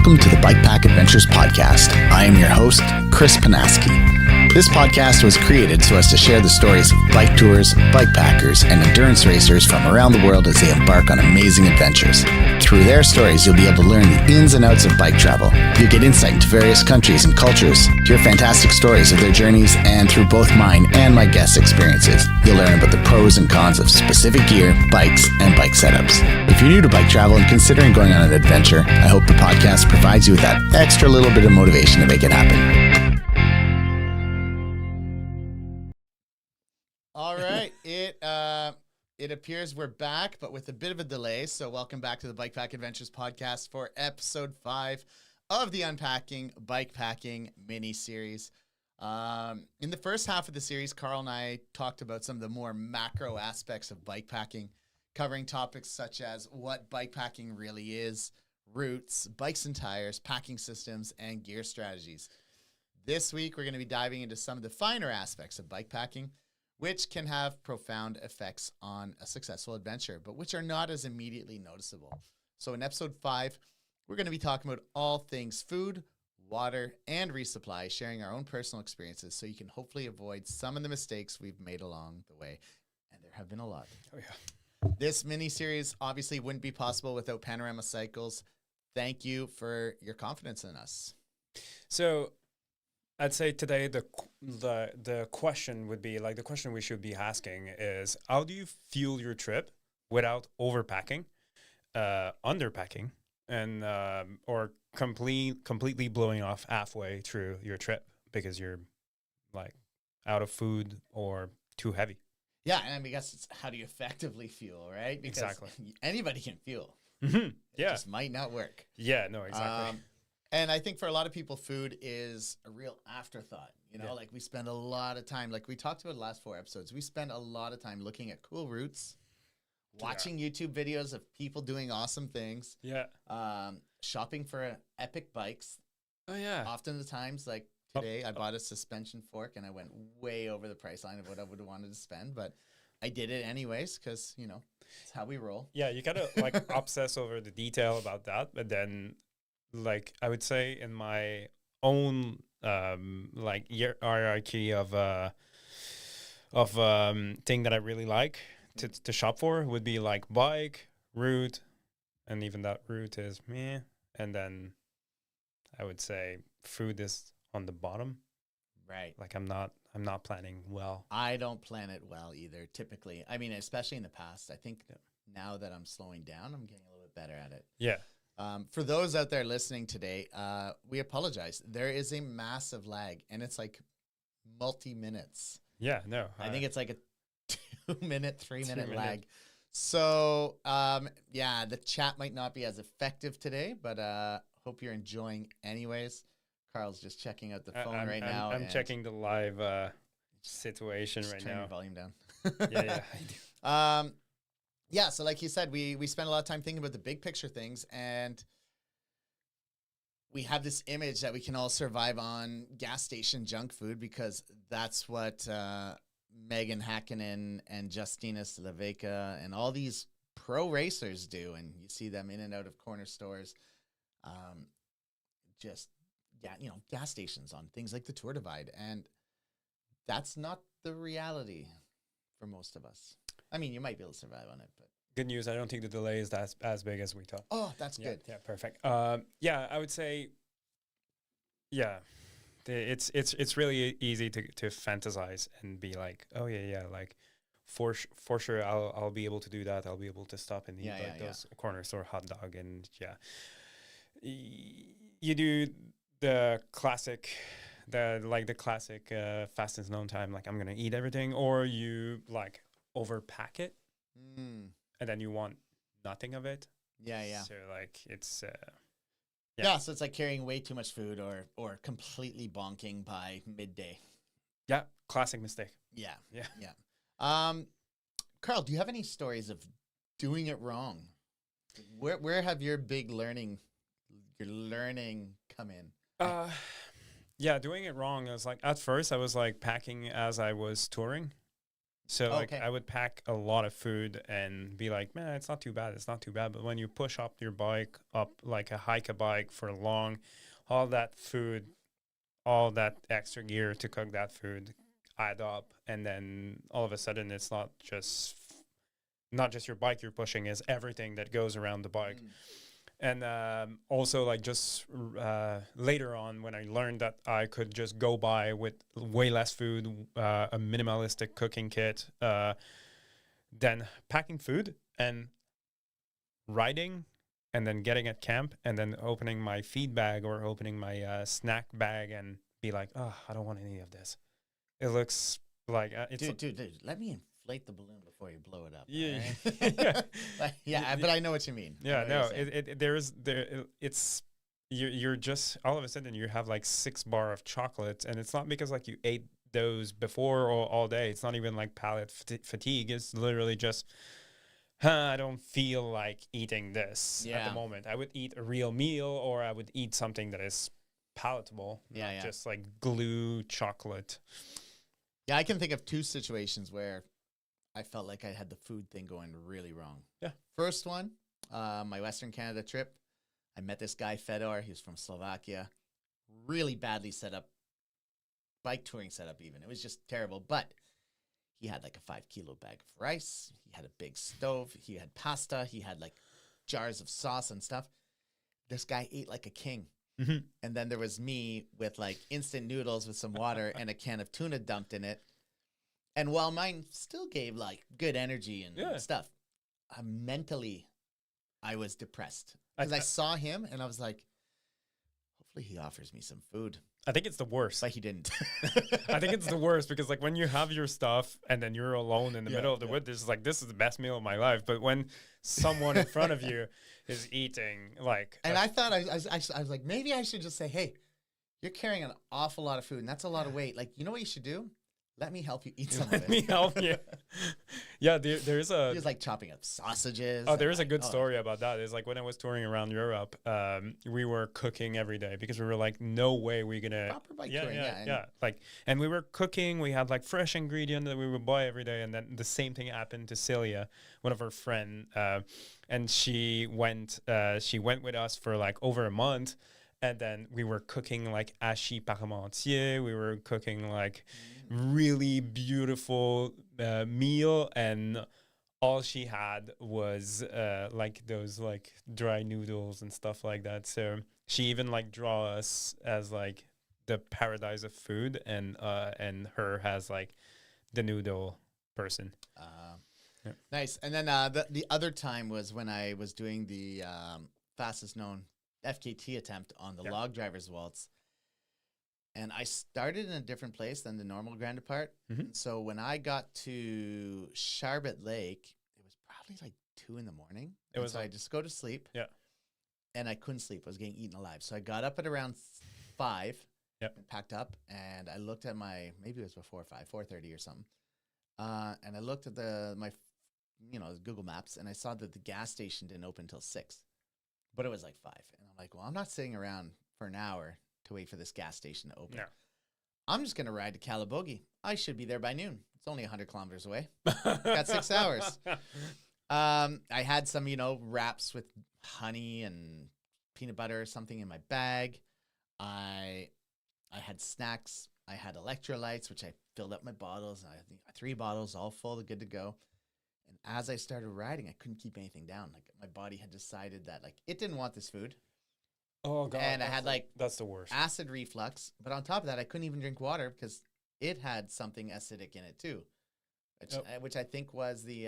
welcome to the Bikepack Adventures podcast. I am your host, Chris Panaski. This podcast was created so as to share the stories of bike tours, bikepackers, and endurance racers from around the world as they embark on amazing adventures. Through their stories, you'll be able to learn the ins and outs of bike travel. You'll get insight into various countries and cultures, hear fantastic stories of their journeys, and through both mine and my guests' experiences, you'll learn about the pros and cons of specific gear, bikes, and bike setups. If you're new to bike travel and considering going on an adventure, I hope the podcast provides you with that extra little bit of motivation to make it happen. All right, it appears we're back, but with a bit of a delay. So welcome back to the Bikepack Adventures podcast for episode 5 of the Unpacking Bikepacking mini-series. In the first half of the series, Carl and I talked about some of the more macro aspects of bikepacking, covering topics such as what bikepacking really is, routes, bikes and tires, packing systems, and gear strategies. This week, we're going to be diving into some of the finer aspects of bikepacking, which can have profound effects on a successful adventure, but which are not as immediately noticeable. So in episode 5, we're going to be talking about all things food, water, and resupply, sharing our own personal experiences so you can hopefully avoid some of the mistakes we've made along the way. And there have been a lot. Oh, yeah. This mini-series obviously wouldn't be possible without Panorama Cycles. Thank you for your confidence in us. So I'd say today the question would be, like, the question we should be asking is, how do you fuel your trip without overpacking, underpacking, and or completely blowing off halfway through your trip because you're like out of food or too heavy? Yeah, and I guess it's how do you effectively fuel, right? Because exactly. Anybody can fuel. Mm-hmm. It just might not work. Yeah, no, exactly. And I think for a lot of people, food is a real afterthought. You know, Yeah. like we spend a lot of time, like we talked about the last 4 episodes, we spend a lot of time looking at cool routes, watching YouTube videos of people doing awesome things, shopping for epic bikes. Oh, yeah. Often the times, like today, I bought a suspension fork and I went way over the price line of what I would have wanted to spend, but I did it anyways because, you know, it's how we roll. Yeah, you gotta like obsess over the detail about that, but then, like, I would say in my own like hierarchy of thing that I really like to shop for would be like bike, route, and even that route is meh, and then I would say food is on the bottom. Right. Like I'm not planning well. I don't plan it well either, typically. I mean, especially in the past. I think now that I'm slowing down, I'm getting a little bit better at it. Yeah. For those out there listening today, we apologize. There is a massive lag, and it's like multi-minutes. Yeah, no. I think it's like a 2-minute, 3-minute lag. So, the chat might not be as effective today, but hope you're enjoying anyways. Carl's just checking out the phone right now. I'm checking the live situation right turn now. Your volume down. Yeah, I do. Yeah, so like you said, we spent a lot of time thinking about the big picture things, and we have this image that we can all survive on gas station junk food because that's what Megan Hakkinen and Justina Slaveka and all these pro racers do, and you see them in and out of corner stores. Gas stations on things like the Tour Divide, and that's not the reality for most of us. I mean, you might be able to survive on it, but good news. I don't think the delay is as big as we thought. oh, that's good. Yeah, perfect. I would say, it's really easy to fantasize and be like, oh yeah, like for sure, I'll be able to do that. I'll be able to stop and eat those corner store hot dog, and you do the classic fastest known time, like I'm gonna eat everything, or you like overpack it, and then you want nothing of it. Yeah. So like it's so it's like carrying way too much food or completely bonking by midday. Yeah, classic mistake. Yeah. Carl, do you have any stories of doing it wrong? Where have your big learning come in? Doing it wrong. I was like, at first I was like packing as I was touring. So like Okay. I would pack a lot of food and be like, man, it's not too bad. It's not too bad. But when you push up your bike up like a bike for long, all that food, all that extra gear to cook that food add up, and then all of a sudden it's not just your bike you're pushing, is everything that goes around the bike. Mm. And also like just later on when I learned that I could just go by with way less food, a minimalistic cooking kit, then packing food and riding, and then getting at camp, and then opening my feed bag or opening my snack bag and be like, oh, I don't want any of this. It looks like it's Dude, let me inflate the balloon before you blow it up. Yeah, all right? yeah. Yeah, but I know what you mean. I Yeah, know what no, you're saying. it's you're just all of a sudden you have like 6 bar of chocolates, and it's not because like you ate those before or all day. It's not even like palate fatigue. It's literally just, I don't feel like eating this at Yeah. the moment. I would eat a real meal, or I would eat something that is palatable, Yeah, not yeah. just like glue chocolate. Yeah, I can think of 2 situations where I felt like I had the food thing going really wrong. Yeah. First one, my Western Canada trip. I met this guy, Fedor. He was from Slovakia. Really badly set up, bike touring setup even. It was just terrible. But he had like a 5-kilo bag of rice. He had a big stove. He had pasta. He had like jars of sauce and stuff. This guy ate like a king. Mm-hmm. And then there was me with like instant noodles with some water and a can of tuna dumped in it. And while mine still gave like good energy and Yeah. stuff, mentally, I was depressed I because I th- saw him and I was like, hopefully he offers me some food. I think it's the worst. But he didn't. I think it's the worst because like when you have your stuff and then you're alone in the Yeah, middle of the yeah. woods, it's like this is the best meal of my life. But when someone in front of you is eating like, And I thought, I was like, maybe I should just say, hey, you're carrying an awful lot of food and that's a lot of weight. Like, you know what you should do? Let me help you eat some of let it. me help you. Yeah, there's He a was like chopping up sausages. oh, and, there is a like, good oh, story about that. It's like when I was touring around Europe, we were cooking every day because we were like, no way we're gonna Proper bike yeah, touring, yeah, and- yeah. Like, and we were cooking. We had like fresh ingredient that we would buy every day, and then the same thing happened to Celia, one of our friend, and she went with us for like over a month. And then we were cooking like hachis parmentier. We were cooking like really beautiful meal, and all she had was like those like dry noodles and stuff like that. So she even like draw us as like the paradise of food, and her has like the noodle person. Yeah. Nice. And then the other time was when I was doing the fastest known FKT attempt on the Yeah. log driver's waltz. And I started in a different place than the normal Grand Depart. Mhm. So when I got to Charbet Lake, it was probably like 2 in the morning. It was so I like- just go to sleep. Yeah. And I couldn't sleep. I was getting eaten alive. So I got up at around 5. Yep. And packed up, and I looked at maybe it was before 5, 4:30 or something. And I looked at my Google Maps, and I saw that the gas station didn't open until 6, but it was like 5. And I'm like, well, I'm not sitting around for an hour to wait for this gas station to open. No. I'm just going to ride to Calabogie. I should be there by noon. It's only 100 kilometers away. Got 6 hours. I had some, wraps with honey and peanut butter or something in my bag. I had snacks. I had electrolytes, which I filled up my bottles. And I think 3 bottles, all full, good to go. And as I started riding, I couldn't keep anything down. Like my body had decided that like it didn't want this food. Oh god! And I had like that's the worst. acid reflux. But on top of that, I couldn't even drink water because it had something acidic in it too, which I think was the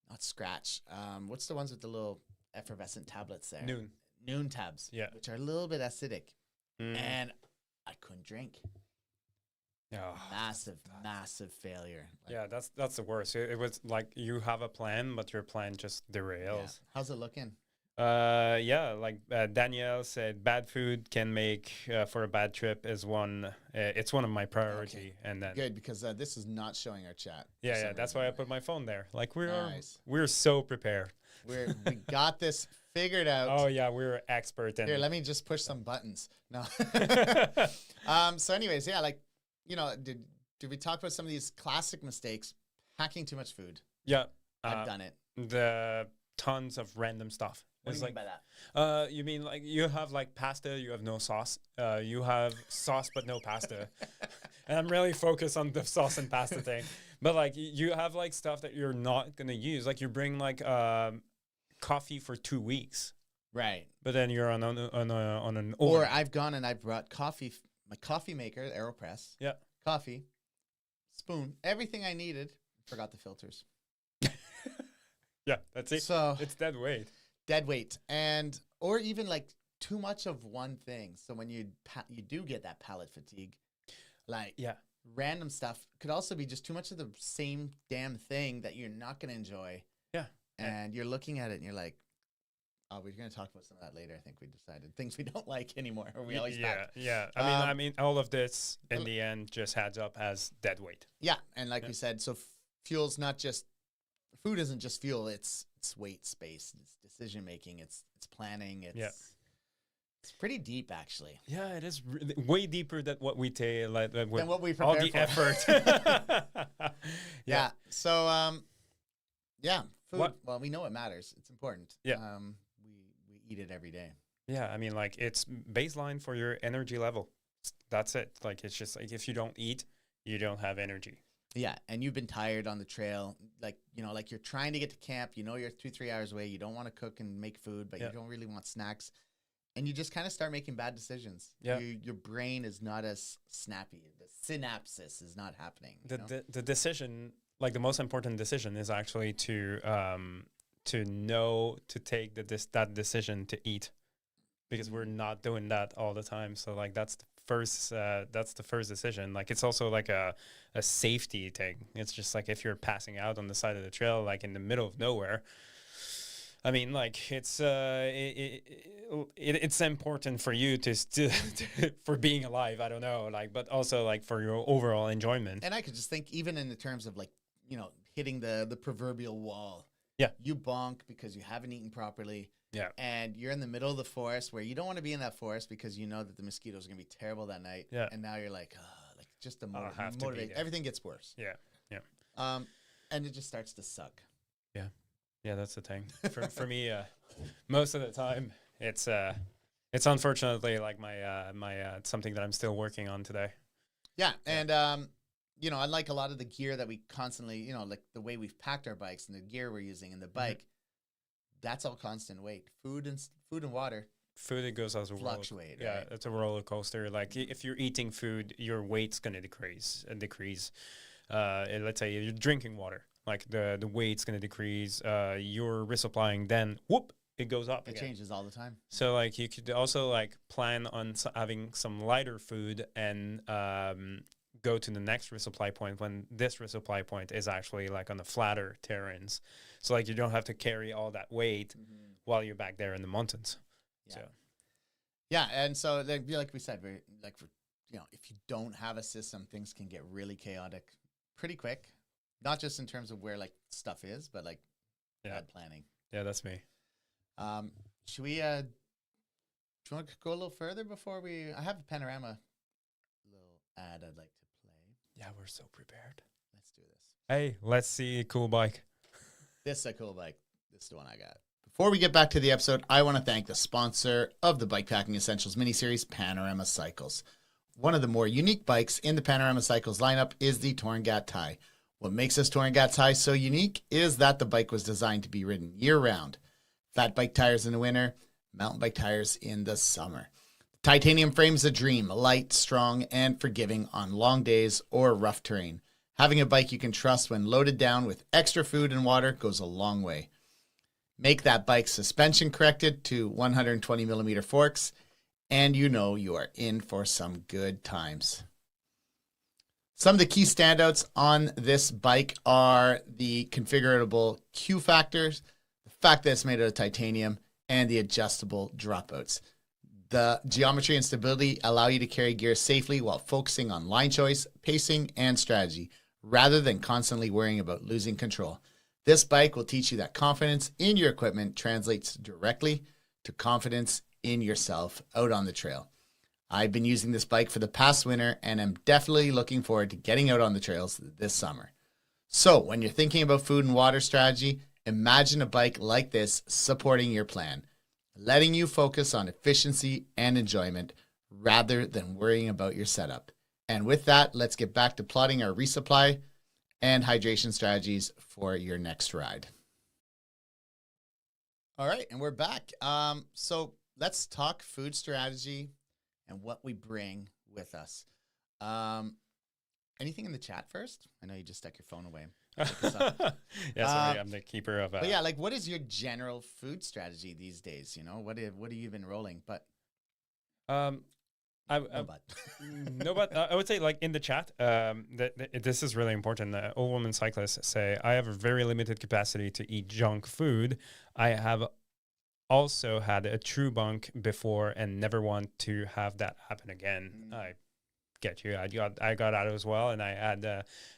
not scratch. What's the ones with the little effervescent tablets there? Noon tabs. Yeah. Which are a little bit acidic, Mm. and I couldn't drink. Oh, Massive failure. Like, yeah, that's the worst. It was like you have a plan, but your plan just yeah. derails. How's it looking? Yeah, like Danielle said, bad food can make for a bad trip is one. It's one of my priority, and then Good, because this is not showing our chat. for yeah, some that's reason. why I put my phone there. Like Nice. we're so prepared. We got this figured out. Oh yeah, we're expert. Here, let me just push some buttons. No. So anyways, yeah, like, did we talk about some of these classic mistakes? Packing too much food. Yeah. I've done it. The tons of random stuff. What It's do you mean like, by that? you mean like you have like pasta, you have no sauce. You have sauce but no pasta. And I'm really focused on the sauce and pasta thing. But like you have like stuff that you're not gonna use. Like you bring like coffee for 2 weeks, Right. but then you're on an Or I've gone and I brought coffee, my coffee maker, AeroPress. Yeah. Coffee, spoon, everything I needed. Forgot the filters. Yeah, that's it. So It's dead weight. dead weight, and or even like too much of one thing. So when you do get that palate fatigue, like Yeah. random stuff could also be just too much of the same damn thing that you're not going to enjoy. Yeah. And you're looking at it and you're like, oh, we're going to talk about some of that later. I think we decided things we don't like anymore. Or we always pack. Yeah. I mean, all of this in the end just adds up as dead weight. Yeah, and like we said, so fuel's not just food. Isn't just fuel. It's weight, space, it's decision making, it's planning. It's pretty deep, actually. Yeah, it is way deeper than what we take, like Than what we all prepare the for. effort. Yeah. So, yeah, food. What? Well, we know it matters. It's important. Yeah. We eat it every day. Yeah, I mean, like it's baseline for your energy level. That's it. Like it's just like if you don't eat, you don't have energy. Yeah, and you've been tired on the trail, like like you're trying to get to camp. You know, you're 2-3 hours away. You don't want to cook and make food, but you don't really want snacks, and you just kind of start making bad decisions. Yeah, your brain is not as snappy. The synapses is not happening. The decision, like the most important decision, is actually to know to take that decision to eat, because we're not doing that all the time. So like that's the first decision. Like it's also like a safety thing. It's just like if you're passing out on the side of the trail, like in the middle of nowhere, I mean, like it's it's important for you to for being alive. I don't know, like, but also like for your overall enjoyment. And I could just think, even in the terms of like hitting the proverbial wall. Yeah, you bonk because you haven't eaten properly. Yeah. And you're in the middle of the forest where you don't want to be in that forest because you know that the mosquitoes are going to be terrible that night. Yeah. And now you're like, just to have to motivate. Everything gets worse. Yeah. Yeah. And it just starts to suck. Yeah. Yeah, that's the thing. For me, most of the time, it's unfortunately like my something that I'm still working on today. Yeah. And, unlike a lot of the gear that we constantly, like the way we've packed our bikes and the gear we're using in the bike, that's all constant weight. Food and water. Food, it goes as a fluctuate. Yeah, right? it's a roller coaster. Like if you're eating food, your weight's gonna decrease. Let's say you're drinking water, like the weight's gonna decrease. You're resupplying, then whoop, it goes up. It changes all the time. So like you could also like plan on having some lighter food and go to the next resupply point when this resupply point is actually like on the flatter terrains. So like you don't have to carry all that weight while you're back there in the mountains. Yeah. So. Yeah, and so like we said, if you don't have a system, things can get really chaotic pretty quick. Not just in terms of where like stuff is, but like bad planning. Yeah, that's me. Should we? Do you want to go a little further before we? I have a panorama little ad I'd like to play. Yeah, we're so prepared. Let's do this. Hey, let's see a cool bike. This is a cool bike. This is the one I got. Before we get back to the episode, I want to thank the sponsor of the Bikepacking Essentials miniseries, Panorama Cycles. One of the more unique bikes in the Panorama Cycles lineup is the Torngat Tie. What makes this Torngat Tie so unique is that the bike was designed to be ridden year-round. Fat bike tires in the winter, mountain bike tires in the summer. Titanium frame is a dream, light, strong, and forgiving on long days or rough terrain. Having a bike you can trust when loaded down with extra food and water goes a long way. Make that bike suspension corrected to 120 millimeter forks, and you know you are in for some good times. Some of the key standouts on this bike are the configurable Q factors, the fact that it's made out of titanium, and the adjustable dropouts. The geometry and stability allow you to carry gear safely while focusing on line choice, pacing, and strategy, rather than constantly worrying about losing control. This bike will teach you that confidence in your equipment translates directly to confidence in yourself out on the trail. I've been using this bike for the past winter and I'm definitely looking forward to getting out on the trails this summer. So when you're thinking about food and water strategy, imagine a bike like this supporting your plan, letting you focus on efficiency and enjoyment rather than worrying about your setup. And with that, let's get back to plotting our resupply and hydration strategies for your next ride. All right, and we're back. So let's talk food strategy and what we bring with us. Anything in the chat first? I know you just stuck your phone away. Yeah, sorry, I'm the keeper of. But yeah, like, what is your general food strategy these days? You know, what have you been rolling? But no, but I would say, like, in the chat, this is really important. Old woman cyclists say, I have a very limited capacity to eat junk food. I have also had a true bunk before and never want to have that happen again. I get you. I got out as well, and I had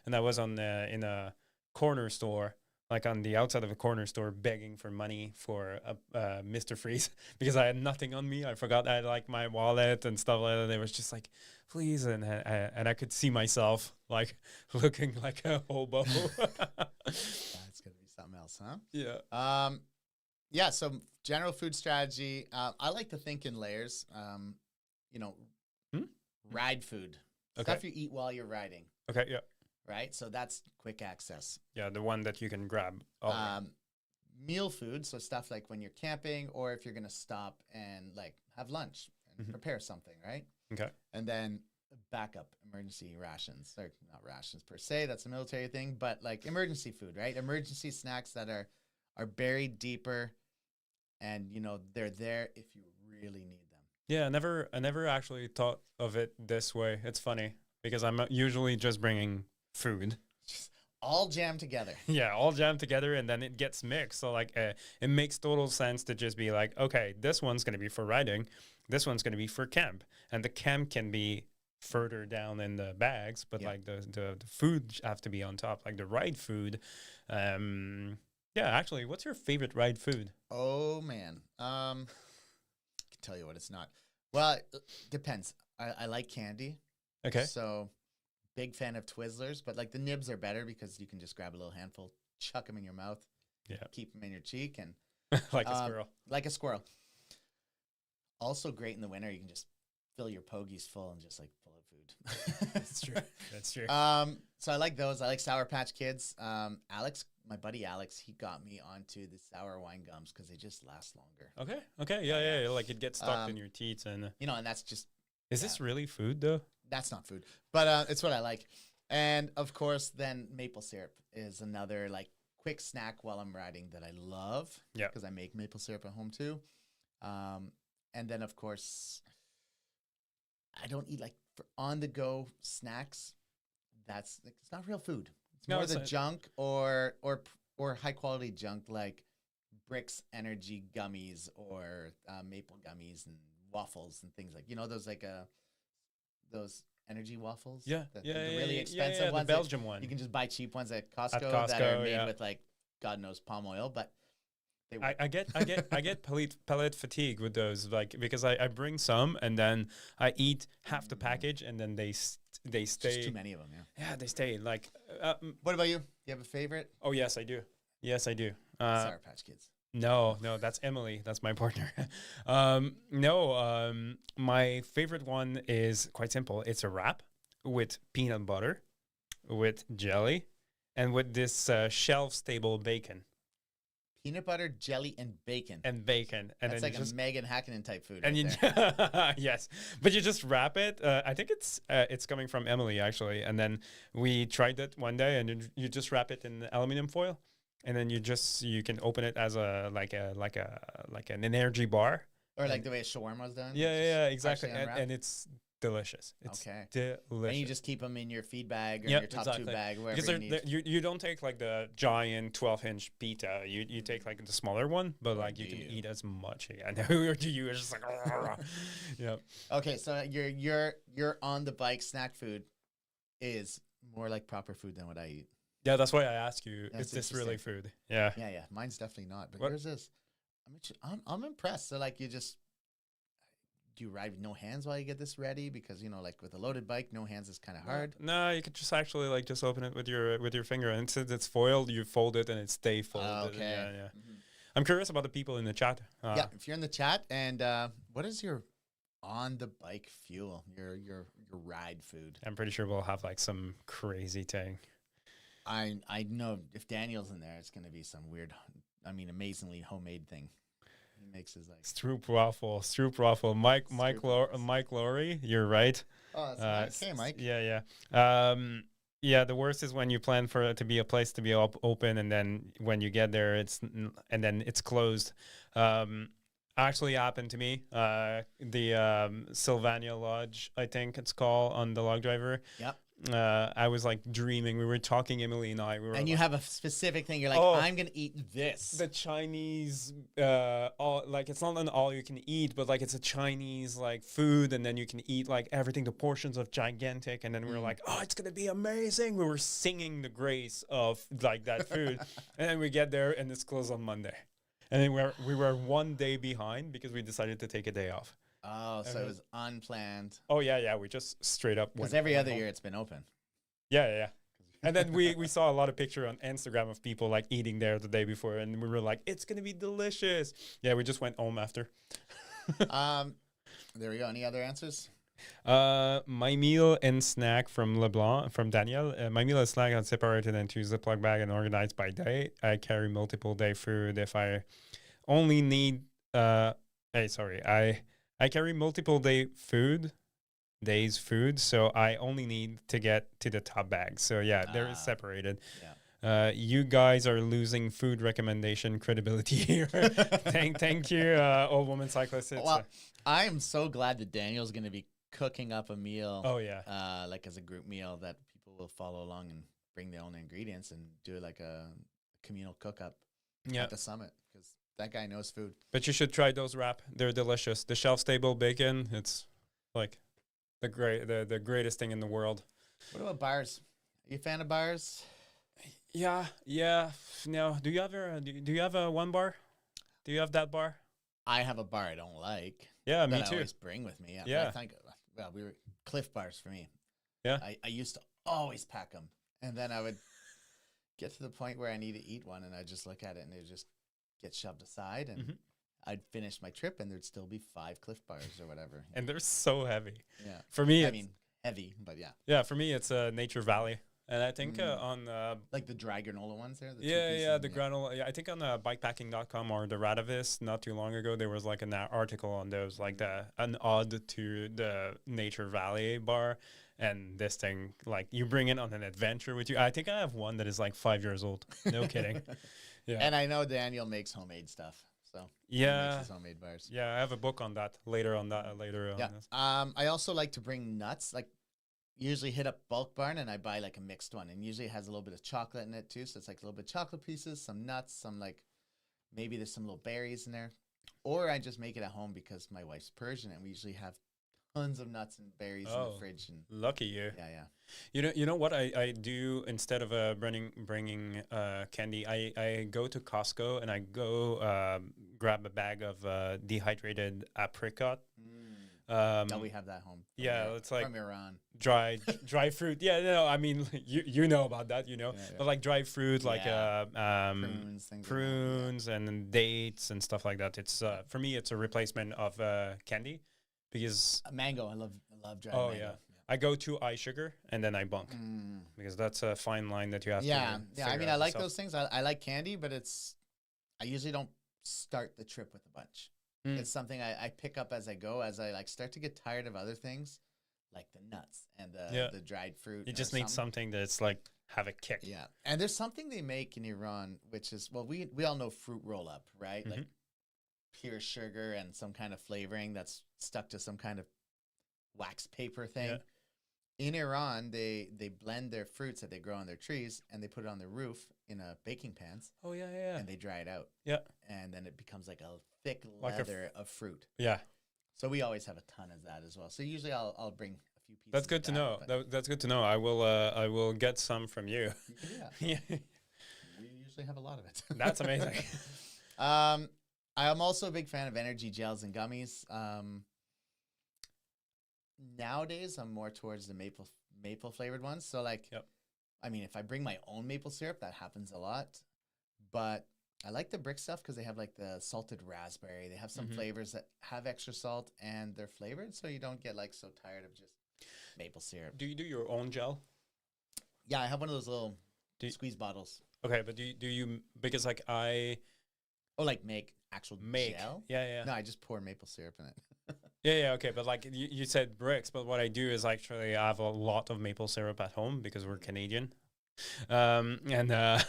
and I was in a corner store, like on the outside of a corner store, begging for money for a Mr. Freeze because I had nothing on me. I forgot I had like my wallet and stuff like that. And it was just like, please, and I could see myself like looking like a hobo. That's gonna be something else, huh? Yeah. Yeah. So general food strategy. I like to think in layers. You know, ride food, stuff you eat while you're riding. Okay. Yeah. Right. So that's quick access. Yeah, the one that you can grab. Meal food, so stuff like when you're camping or if you're going to stop and like have lunch and prepare something, right? Okay. And then backup emergency rations, or not rations per se, that's a military thing, but like emergency food, right? Emergency snacks that are buried deeper and, you know, they're there if you really need them. Yeah, I never actually thought of it this way. It's funny because I'm usually just bringing food. All jammed together. Yeah, all jammed together, and then it gets mixed. So like, it makes total sense to just be like, okay, this one's going to be for riding, this one's going to be for camp, and the camp can be further down in the bags, but like the food have to be on top, like the ride food. Yeah, actually, what's your favorite ride food? Oh man, I can tell you what it's not. Well, it depends. I like candy. Okay. So. Big fan of Twizzlers, but like the nibs are better because you can just grab a little handful, chuck them in your mouth, keep them in your cheek, and like a squirrel. Like a squirrel. Also great in the winter. You can just fill your pogies full and just like full of food. That's true. That's true. So I like those. I like Sour Patch Kids. Alex, my buddy Alex, he got me onto the sour wine gums because they just last longer. Okay. Yeah. Like it gets stuck in your teeth, and you know, and that's just. Is this really food though? That's not food, but it's what I like. And of course, then maple syrup is another like quick snack while I'm riding that I love. Yeah, because I make maple syrup at home too. And then of course, I don't eat like for on the go snacks. That's like, it's not real food. It's more the junk or high quality junk like Brix Energy gummies or maple gummies and waffles and things like, you know, those like those energy waffles. Yeah. The really expensive ones. The Belgium one. You can just buy cheap ones at Costco that are made with like God knows palm oil, but they work. I get pellet fatigue with those, like, because I bring some and then I eat half the package and then they stay. Just too many of them, yeah. Yeah, they stay. Like, what about you? You have a favorite? Oh yes, I do. Sour Patch Kids. No, that's Emily. That's my partner. My favorite one is quite simple. It's a wrap with peanut butter, with jelly, and with this shelf-stable bacon. Peanut butter, jelly, and bacon. And that's then like a Megan Hakkinen type food. And yes, but you just wrap it. I think it's coming from Emily actually. And then we tried it one day, and you just wrap it in aluminum foil. And then you can open it as like an energy bar, or like the way a shawarma was done. Yeah, exactly, and it's delicious. It's delicious. And you just keep them in your feed bag or your top two bag, wherever because you don't take like the giant 12-inch pita. You take like the smaller one, but like you can eat as much. I know. Or do you? It's just like yeah. Okay, so your on the bike snack food is more like proper food than what I eat. Yeah, that's why I ask you. Is this really food? Yeah. Yeah. Mine's definitely not. But yours is. I'm impressed. So like, do do you ride with no hands while you get this ready? Because, you know, like with a loaded bike, no hands is kind of hard. No, you could just actually like just open it with your finger, and since it's foiled, you fold it and it stay folded. Okay. Yeah, yeah. I'm curious about the people in the chat. Yeah, if you're in the chat, and what is your on the bike fuel? Your ride food? I'm pretty sure we'll have like some crazy thing. I know if Daniel's in there, it's gonna be some weird, amazingly homemade thing. He makes his like Stroop waffle. Mike Laurie, you're right. Oh, that's nice. Hey, Mike. Yeah, yeah. Yeah, the worst is when you plan for it to be a place to be open, and then when you get there, and then it's closed. Actually happened to me. The Sylvania Lodge, I think it's called, on the Log Driver. Yep. I was like dreaming. We were talking, Emily and I. And you have a specific thing. You're like, I'm gonna eat this. The Chinese, like it's not an all you can eat, but like it's a Chinese like food, and then you can eat like everything. The portions of gigantic, and then we were like, oh, it's gonna be amazing. We were singing the grace of like that food, and then we get there and it's closed on Monday, and then we were 1 day behind because we decided to take a day off. Oh, so it was unplanned. Oh yeah. We just straight up went. Because every other year it's been open. Yeah. And then we saw a lot of picture on Instagram of people like eating there the day before, and we were like, it's gonna be delicious. Yeah, we just went home after. There we go. Any other answers? My meal and snack from LeBlanc, from Daniel. My meal and snack are separated into Ziploc bag and organized by day. I carry multiple day food if I only need. I carry multiple days food, so I only need to get to the top bag. So yeah, they're separated. Yeah. You guys are losing food recommendation credibility here. thank you, old woman cyclist. Well, I am so glad that Daniel's going to be cooking up a meal. Oh yeah. Like as a group meal that people will follow along and bring their own ingredients and do like a communal cook up at the summit, because that guy knows food. But you should try those wrap. They're delicious. The shelf stable bacon, it's like the greatest thing in the world. What about bars? Are you a fan of bars? Yeah. No. Do you have a one bar? Do you have that bar? I have a bar I don't like. Yeah, me that too. I always bring with me. Yeah. I think, we were Cliff bars for me. Yeah. I used to always pack them, and then I would get to the point where I need to eat one, and I just look at it, and it just get shoved aside, and I'd finish my trip, and there'd still be 5 Cliff bars or whatever. And they're so heavy. Yeah. For me, heavy, but yeah. Yeah, for me, it's Nature Valley. And I think on like the dry granola ones there. The granola. Yeah, I think on bikepacking.com or the Radavis not too long ago there was like an article on those, like an ode to the Nature Valley bar, and this thing, like you bring it on an adventure with you. I think I have one that is like 5 years old. No kidding. Yeah. And I know Daniel makes homemade stuff, so yeah, he makes his homemade bars. Yeah, I have a book on that later on. Yeah. I also like to bring nuts, like. Usually hit up Bulk Barn and I buy like a mixed one, and usually it has a little bit of chocolate in it too, so it's like a little bit of chocolate pieces, some nuts, some like maybe there's some little berries in there, or I just make it at home because my wife's Persian and we usually have tons of nuts and berries in the fridge. And lucky you. Yeah. You know what I do instead of bringing candy? I go to Costco and I go grab a bag of dehydrated apricot. We have that home. It's like from Iran. Dry fruit. Yeah, no, I mean you know about that, you know. But like dry fruit, like prunes and then dates and stuff like that. It's for me, it's a replacement of candy, because mango. I love dry. Oh mango. yeah. I go to eye sugar and then I bunk, because that's a fine line that you have to. Yeah. I mean, I like those things. I like candy, but I usually don't start the trip with a bunch. It's something I pick up as I go, as I like start to get tired of other things, like the nuts and the dried fruit. You just need something that's like have a kick. Yeah, and there's something they make in Iran, which is, well, we all know fruit roll up, right? Like pure sugar and some kind of flavoring that's stuck to some kind of wax paper thing. Yeah. In Iran, they blend their fruits that they grow on their trees and they put it on their roof in a baking pans. Oh yeah. And they dry it out. Yeah. And then it becomes like a thick leather of fruit. Yeah. So we always have a ton of that as well. So usually I'll bring a few pieces. That's good to know. That's good to know. I will get some from you. Yeah. We usually have a lot of it. That's amazing. I am also a big fan of energy gels and gummies. nowadays I'm more towards the maple flavored ones. So like, Yep. I mean, if I bring my own maple syrup, that happens a lot. But I like the brick stuff because they have like the salted raspberry. They have some flavors that have extra salt and they're flavored, so you don't get like so tired of just maple syrup. Do you do your own gel? Yeah, I have one of those little Do you- squeeze bottles. Okay, but do you because like I Oh, like make actual make gel? yeah. No, I just pour maple syrup in it. Yeah, okay, but like you said bricks, but what I do is actually I have a lot of maple syrup at home because we're Canadian, and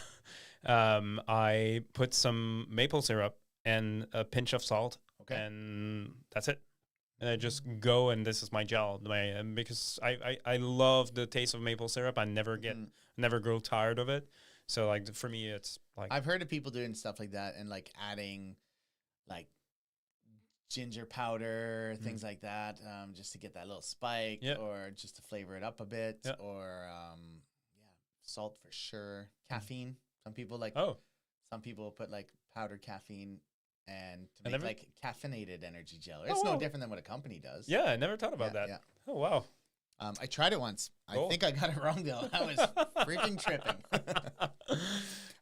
I put some maple syrup and a pinch of salt, Okay. and that's it. And I just go, and this is my gel. Because I love the taste of maple syrup. I never grow tired of it. So like for me, it's like I've heard of people doing stuff like that and like adding like ginger powder, things like that, just to get that little spike, Yeah. or just to flavor it up a bit, Yeah. or salt for sure. Caffeine. Some people put like powdered caffeine and to make like caffeinated energy gel. It's no different than what a company does. yeah, I never thought about that. Yeah. Oh wow. I tried it once. Cool. I think I got it wrong though. I was freaking tripping.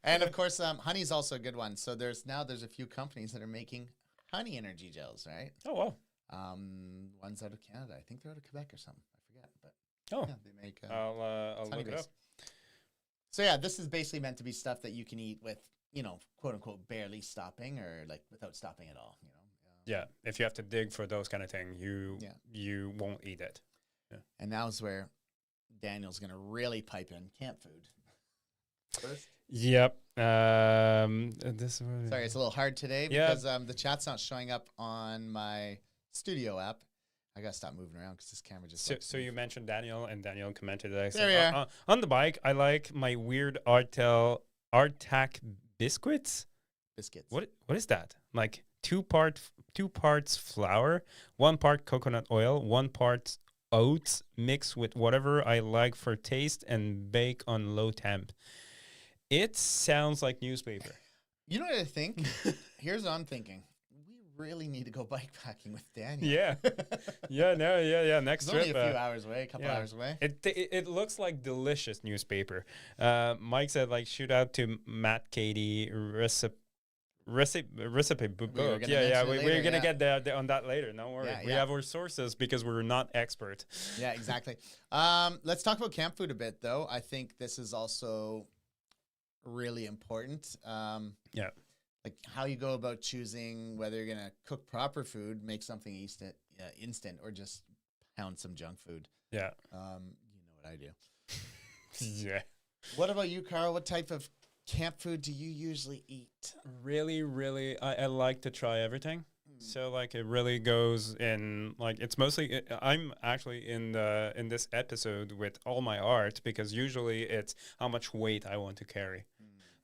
And of course, honey's also a good one. So there's a few companies that are making honey energy gels, right? Oh wow. One's out of Canada. I think they're out of Quebec or something. I forget, but Oh, they make. I'll look it up. So yeah, this is basically meant to be stuff that you can eat with, quote unquote, barely stopping or like without stopping at all. Yeah, if you have to dig for those kind of thing, you won't eat it. Yeah. And now's where Daniel's gonna really pipe in camp food. First. Yep. Sorry, it's a little hard today because the chat's not showing up on my studio app. I gotta stop moving around because this camera just. So you mentioned Daniel, and Daniel commented that I There we are. On the bike, I like my weird Artac biscuits. Biscuits. What is that? Like two parts flour, 1 part coconut oil, 1 part oats mixed with whatever I like for taste and bake on low temp. It sounds like newspaper. You know what I think? Here's what I'm thinking. We really need to go bikepacking with Daniel. Yeah. Next It's trip. only a few hours away, a couple hours away. It looks like delicious newspaper. Mike said like shoot out to Matt Katie recipe book. We're gonna get there on that later. Don't worry. We have our sources because we're not expert. Yeah, exactly. Let's talk about camp food a bit though. I think this is also really important. Like how you go about choosing whether you're gonna cook proper food, make something instant, or just pound some junk food. Yeah. You know what I do. Yeah. What about you, Carl? What type of camp food do you usually eat? Really, I like to try everything. So like it really goes in like it's mostly I'm actually in this episode with all my art because usually it's how much weight I want to carry.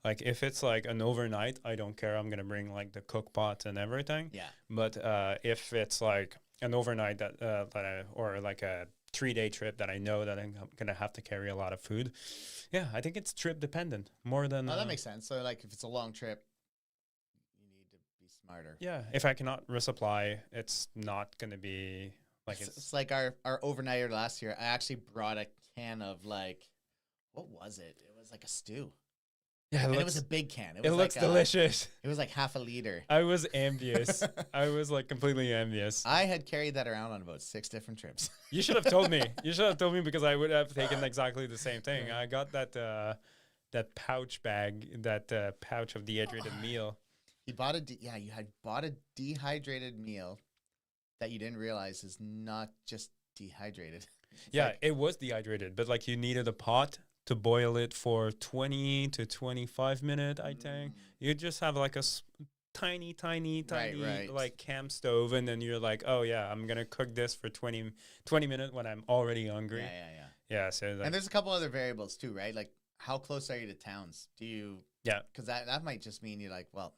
Like if it's like an overnight, I don't care. I'm gonna bring like the cook pot and everything. Yeah. But if it's like an overnight or like a 3-day trip that I know that I'm gonna have to carry a lot of food, yeah, I think it's trip dependent more than. Oh, that makes sense. So like if it's a long trip, you need to be smarter. Yeah, if I cannot resupply, it's not gonna be like it's like our overnighter last year. I actually brought a can of like, what was it? It was like a stew. Yeah, and it was a big can. It looks delicious. It was like half a liter. I was envious. I was like completely envious. I had carried that around on about 6 different trips. You should have told me. You should have told me because I would have taken exactly the same thing. I got that pouch bag, that pouch of dehydrated meal. You had bought a dehydrated meal that you didn't realize is not just dehydrated. It was dehydrated, but like you needed a pot to boil it for 20 to 25 minutes, I think. You just have like a tiny right. like camp stove, and then you're like, oh yeah, I'm gonna cook this for 20 minutes when I'm already hungry. Yeah. So and there's a couple other variables too, right? Like how close are you to towns? Do you? Yeah. Because that might just mean you're like, well,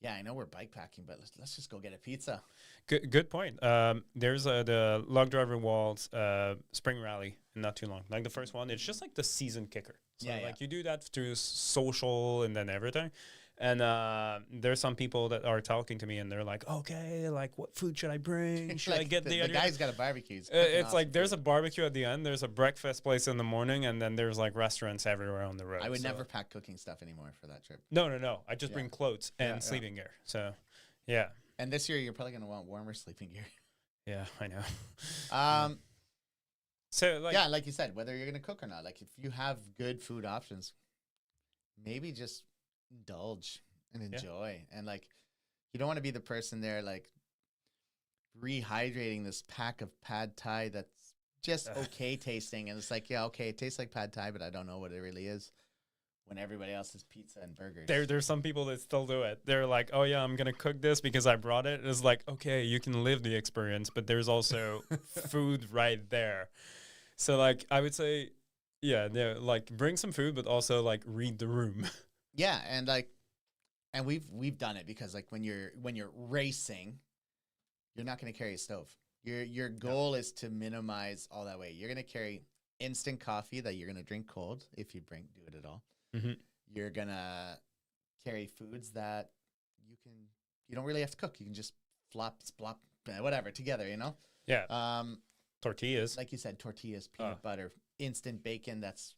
yeah, I know we're bikepacking, but let's just go get a pizza. Good point. There's the Log Driver Walls spring rally not too long. Like the first one, it's just like the season kicker. So you do that through social and then everything. And there's some people that are talking to me, and they're like, "Okay, like what food should I bring? Should I Like get the guy's got a barbecue. He's cooking It's like awesome there's a food. barbecue at the end, there's a breakfast place in the morning, and then there's like restaurants everywhere on the road. I would so- never pack cooking stuff anymore for that trip. No. I just Yeah. bring clothes and Yeah, yeah. sleeping gear. So, yeah, And this year, you're probably going to want warmer sleeping gear. yeah, I know. So, like, yeah, like you said, whether you're going to cook or not, like if you have good food options, maybe just indulge and enjoy. And like, you don't want to be the person there, like rehydrating this pack of pad thai that's just okay tasting. And it's like, yeah, okay, it tastes like pad thai, but I don't know what it really is. When everybody else is pizza and burgers. there's some people that still do it. They're like, oh yeah, I'm gonna cook this because I brought it. It's like, okay, you can live the experience, but there's also food right there. So like, I would say, yeah, like bring some food, but also like read the room. Yeah, and like, and we've done it because like when you're racing, you're not going to carry a stove. Your goal is to minimize all that weight. You're going to carry instant coffee that you're going to drink cold if you do it at all. Mm-hmm. You're going to carry foods that you don't really have to cook. You can just flop, splop, whatever together, you know? Yeah. Tortillas. Like you said, tortillas, peanut butter, instant bacon that's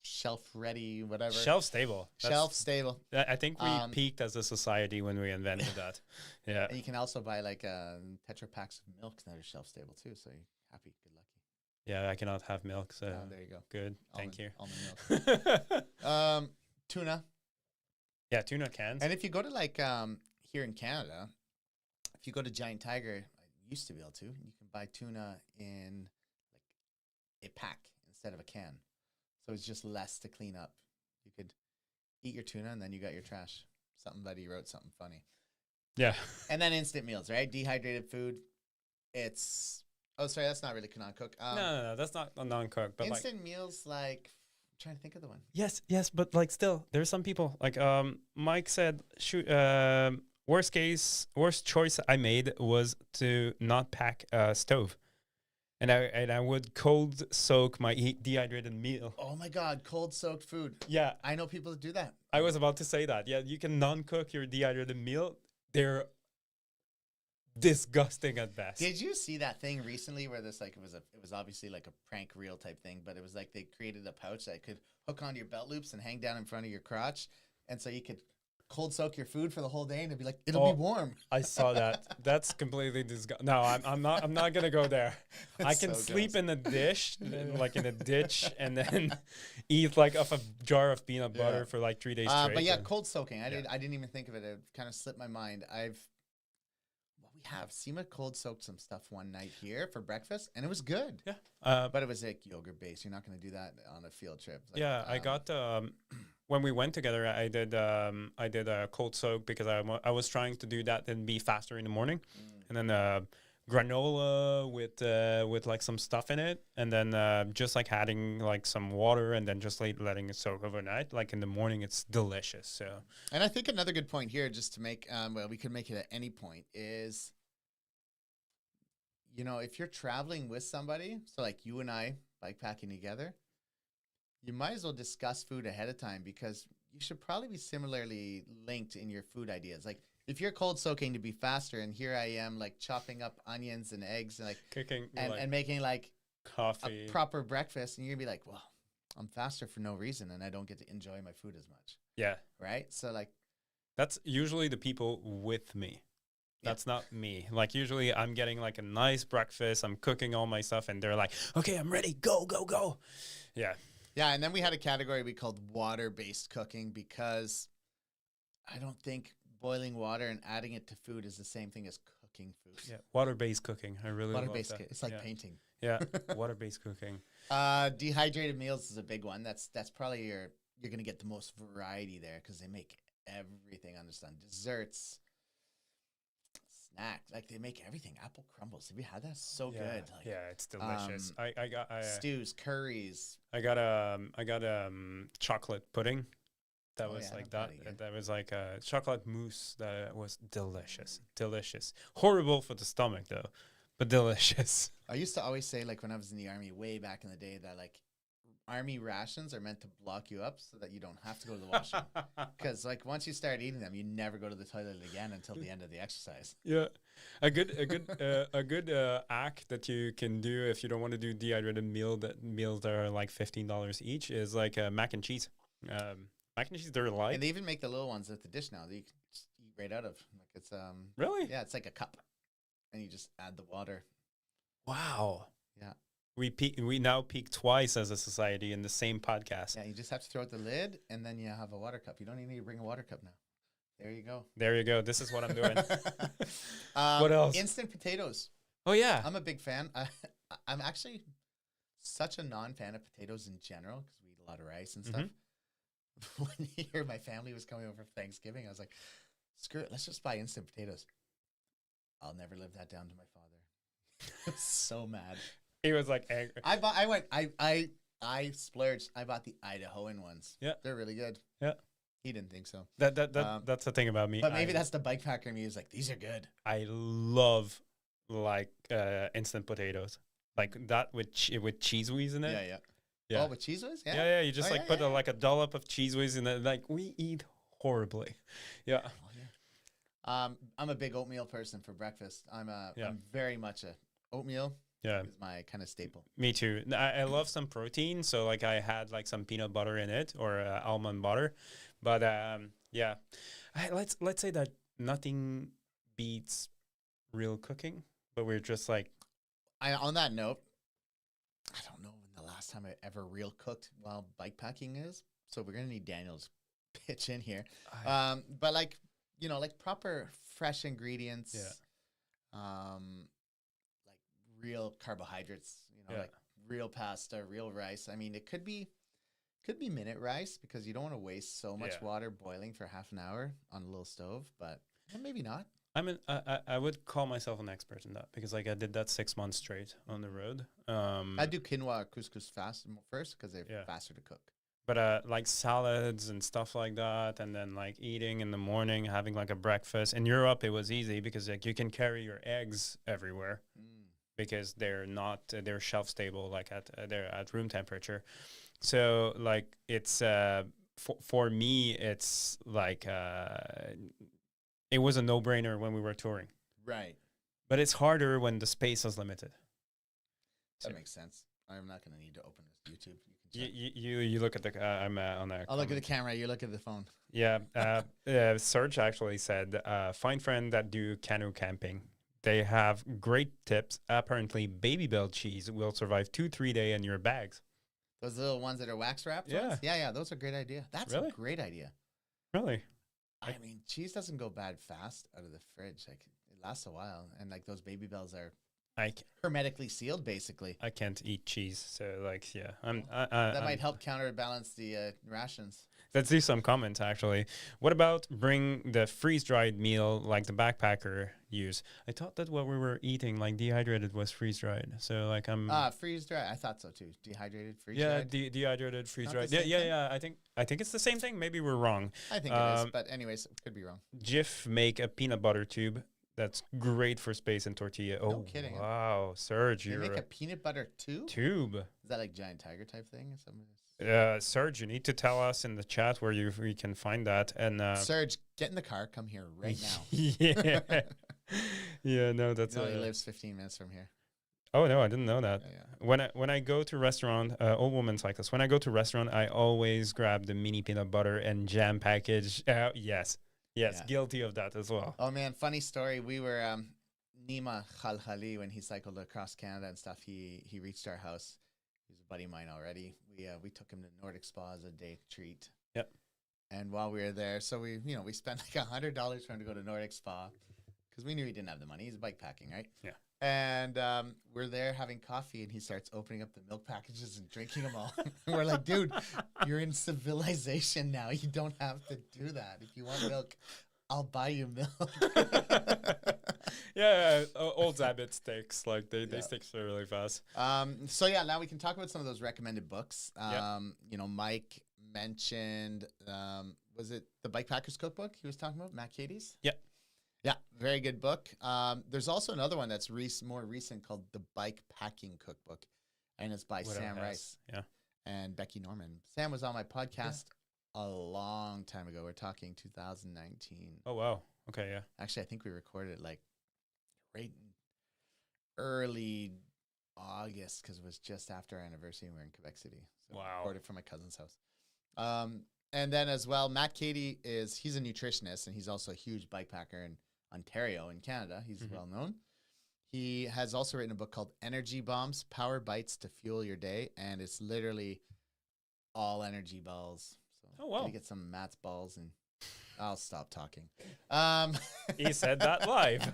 shelf ready, whatever. Shelf stable. Shelf stable. I think we peaked as a society when we invented that. Yeah. And you can also buy like Tetra packs of milk that are shelf stable too. So you're happy, good lucky. Yeah, I cannot have milk, so There you go. good. Thank you. Almond milk. Tuna. Yeah, tuna cans. And if you go to like here in Canada, if you go to Giant Tiger, I used to be able to, you can buy tuna in like a pack instead of a can. So it's just less to clean up. You could eat your tuna and then you got your trash. Somebody wrote something funny. Yeah. And then instant meals, right? Dehydrated food. It's sorry, that's not really non-cook. No, that's not a non-cook. But instant meals, like I'm trying to think of the one. Yes, but like still, there's some people like Mike said. Worst choice I made was to not pack a stove. And I would cold soak my dehydrated meal. Oh my God, cold soaked food. Yeah. I know people that do that. I was about to say that. Yeah, you can non-cook your dehydrated meal. They're disgusting at best. Did you see that thing recently where this like it was obviously like a prank reel type thing, but it was like they created a pouch that could hook onto your belt loops and hang down in front of your crotch, and so you could cold soak your food for the whole day and it'd be like it'll be warm. I saw that. That's completely disgusting. No, I'm not gonna go there. I can so sleep gross. in a dish, like in a ditch, and then eat like off a jar of peanut butter for like 3 days straight. But yeah, and- cold soaking. I didn't even think of it. It kind of slipped my mind. We have Seema cold soaked some stuff one night here for breakfast, and it was good. yeah. But it was like yogurt based. You're not going to do that on a field trip. Like, Yeah, I got when we went together. I did a cold soak because I was trying to do that and be faster in the morning, and then granola with like some stuff in it, and then just like adding like some water, and then just like letting it soak overnight. Like in the morning, it's delicious. So And I think another good point here, just to make, well, we could make it at any point, is, you know, if you're traveling with somebody, so like you and I bikepacking together, you might as well discuss food ahead of time because you should probably be similarly linked in your food ideas. Like if you're cold soaking to be faster, and here I am like chopping up onions and eggs and like cooking and making like coffee. a proper breakfast, and you're gonna be like, well, I'm faster for no reason, and I don't get to enjoy my food as much, Yeah, right? So like, that's usually the people with me. Yeah. That's not me. Like usually I'm getting like a nice breakfast. I'm cooking all my stuff and they're like, okay, I'm ready. Go, go, go. Yeah. yeah, and then we had a category we called water-based cooking because I don't think boiling water and adding it to food is the same thing as cooking food. Yeah. Water-based cooking. I really love Water-based, that. it's like yeah. painting. Yeah. Water-based cooking. Dehydrated meals is a big one. That's probably you're gonna get the most variety there because they make everything under the sun. Desserts, snacks, like they make everything. Apple crumbles. Have you had that? So Yeah. good. Like, Yeah, it's delicious. I stews, curries. I got chocolate pudding. That Oh, was yeah, like not that. bad either. That was like a chocolate mousse that was delicious. Delicious. Horrible for the stomach though, but delicious. I used to always say, like when I was in the army way back in the day, that like army rations are meant to block you up so that you don't have to go to the washroom. Because like once you start eating them, you never go to the toilet again until the end of the exercise. Yeah, a good act that you can do if you don't want to do dehydrated meals that are like $15 each is like mac and cheese. Mac and cheese, they're light. And they even make the little ones at the dish now that you can just eat right out of. Like it's Really? yeah, it's like a cup, and you just add the water. Wow. Yeah. We now peak twice as a society in the same podcast. Yeah, you just have to throw out the lid, and then you have a water cup. You don't even need to bring a water cup now. There you go. There you go. This is what I'm doing. What else? Instant potatoes. Oh yeah. I'm a big fan. I'm actually such a non-fan of potatoes in general because we eat a lot of rice and stuff. One year, my family was coming over for Thanksgiving. I was like, screw it. Let's just buy instant potatoes. I'll never live that down to my father. I was so mad. He was like angry. I splurged. I bought the Idahoan ones. Yeah. They're really good. Yeah. He didn't think so. That's the thing about me. But maybe that's the bike packer in me is like, these are good. I love like instant potatoes. Like that with cheese whiz in it. Yeah, yeah. Yeah. Oh, with cheese whiz? Yeah. Yeah, you just Oh, like yeah, put like a dollop of cheese whiz in it. Like we eat horribly. Yeah. Oh, yeah. I'm a big oatmeal person for breakfast. I'm very much a oatmeal. Yeah. Is my kind of staple. Me too. I love some protein, so like I had like some peanut butter in it or almond butter, but yeah, let's say that nothing beats real cooking, but we're just like. On that note, I don't know when the last time I ever real cooked while bikepacking is, so we're gonna need Daniel's pitch in here. But like like proper fresh ingredients. Yeah. Like real carbohydrates, like real pasta, real rice. I mean, it could be minute rice because you don't want to waste so much water boiling for half an hour on a little stove, but maybe not. I would call myself an expert in that because like I did that 6 months straight on the road. I do quinoa or couscous first because they're faster to cook. But like salads and stuff like that, and then like eating in the morning, having like a breakfast. In Europe, it was easy because like you can carry your eggs everywhere because they're shelf stable, like they're at room temperature. So like it's for me, it's like it was a no-brainer when we were touring. Right. But it's harder when the space is limited. That makes sense. I'm not going to need to open this YouTube. You look at the I'm on that. I'll look at the camera. You look at the phone. Yeah. Serge actually said, find friends that do canoe camping. They have great tips. Apparently, Baby Bell cheese will survive 2-3 days in your bags. Those little ones that are wax wrapped. Yeah. Ones? Yeah. Those are a great idea. That's a great idea. Really? I mean, cheese doesn't go bad fast out of the fridge. Like it lasts a while, and like those Baby Bells are hermetically sealed, basically. I can't eat cheese, so like yeah, that might help counterbalance the rations. Let's do some comments actually. What about bring the freeze-dried meal like the backpacker use? I thought that what we were eating like dehydrated was freeze-dried. So like I'm freeze-dried. I thought so too. Dehydrated, freeze-dried. Yeah, dehydrated, freeze-dried. Yeah. I think it's the same thing. Maybe we're wrong. I think it is, but anyways, could be wrong. Jif make a peanut butter tube. That's great for space and tortilla. No kidding. Wow, Serge, you make a peanut butter tube? Is that like Giant Tiger type thing or something? Serge, you need to tell us in the chat where we can find that. And Serge, get in the car. Come here right now. Yeah. Yeah, no, that's... he lives 15 minutes from here. Oh, no, I didn't know that. Yeah. When I go to restaurant, old woman cyclist, when I go to restaurant, I always grab the mini peanut butter and jam package. Yes, guilty of that as well. Oh, man, funny story. We were... Nima Khalkhali, when he cycled across Canada and stuff, he reached our house. He's a buddy of mine already. We took him to Nordic Spa as a day treat. Yep. And while we were there, so we spent like $100 for him to go to Nordic Spa because we knew he didn't have the money. He's bikepacking, right? Yeah. And we're there having coffee, and he starts opening up the milk packages and drinking them all. And we're like, dude, you're in civilization now. You don't have to do that. If you want milk, I'll buy you milk. Yeah, old habit sticks. Like they stick so really fast. So yeah, now we can talk about some of those recommended books. Mike mentioned was it the Bikepacker's Cookbook he was talking about, Matt Katie's? Yeah, very good book. There's also another one that's more recent called the Bikepacking Cookbook, and it's by Sam Rice. Yeah. and Becky Norman. Sam was on my podcast a long time ago. We're talking 2019. Oh wow. Okay, yeah. Actually, I think we recorded it like right in early August because it was just after our anniversary and we were in Quebec City. So Wow. we recorded from my cousin's house. And then as well, Matt Cady he's a nutritionist and he's also a huge bike packer in Ontario in Canada. He's well known. He has also written a book called Energy Bombs, Power Bites to Fuel Your Day. And it's literally all energy balls. So Oh, wow. you get some Matt's balls and I'll stop talking. He said that live.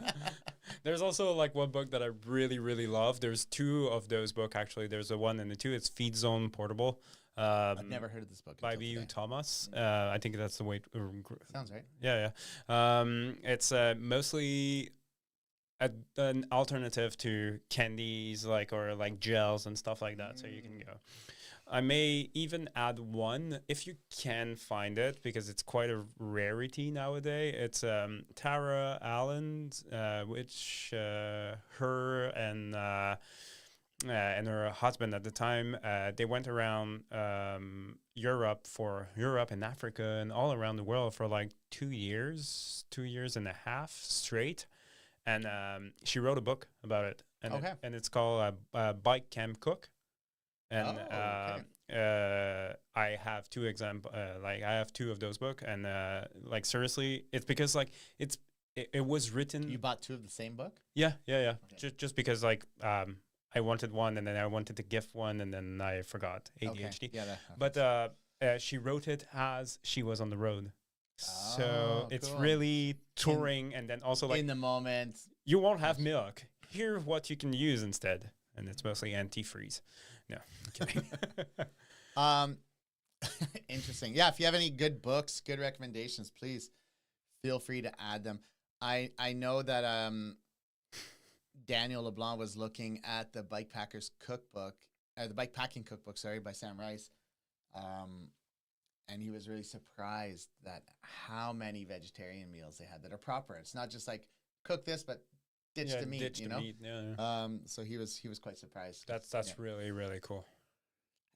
There's also like one book that I really, really love. There's two of those books actually. There's a one and the two. It's Feed Zone Portable. I've never heard of this book. By B.U. Thomas. I think that's the way. Sounds right. Yeah. It's mostly an alternative to candies, or gels and stuff like that. So you can go. I may even add one if you can find it because it's quite a rarity nowadays. It's Tara Allen, which her and her husband at the time they went around Europe and Africa and all around the world for like 2 years and a half straight, and she wrote a book about it, and it's called Bike Camp Cook. And I have two I have two of those books, and seriously, it's because it was written. You bought two of the same book? Yeah. Okay. Just because I wanted one, and then I wanted to gift one, and then I forgot ADHD. Okay. Yeah, but she wrote it as she was on the road. So it's cool. really touring, and then also in the moment. You won't have milk. Here's what you can use instead, and it's mostly antifreeze. No, I'm kidding. Interesting. Yeah, if you have any good books, good recommendations, please feel free to add them. I know that Daniel LeBlanc was looking at the Bikepacking cookbook, by Sam Rice. And he was really surprised that how many vegetarian meals they had that are proper. It's not just like cook this, but ditch the meat, you know? Yeah. So he was quite surprised. That's really, really cool.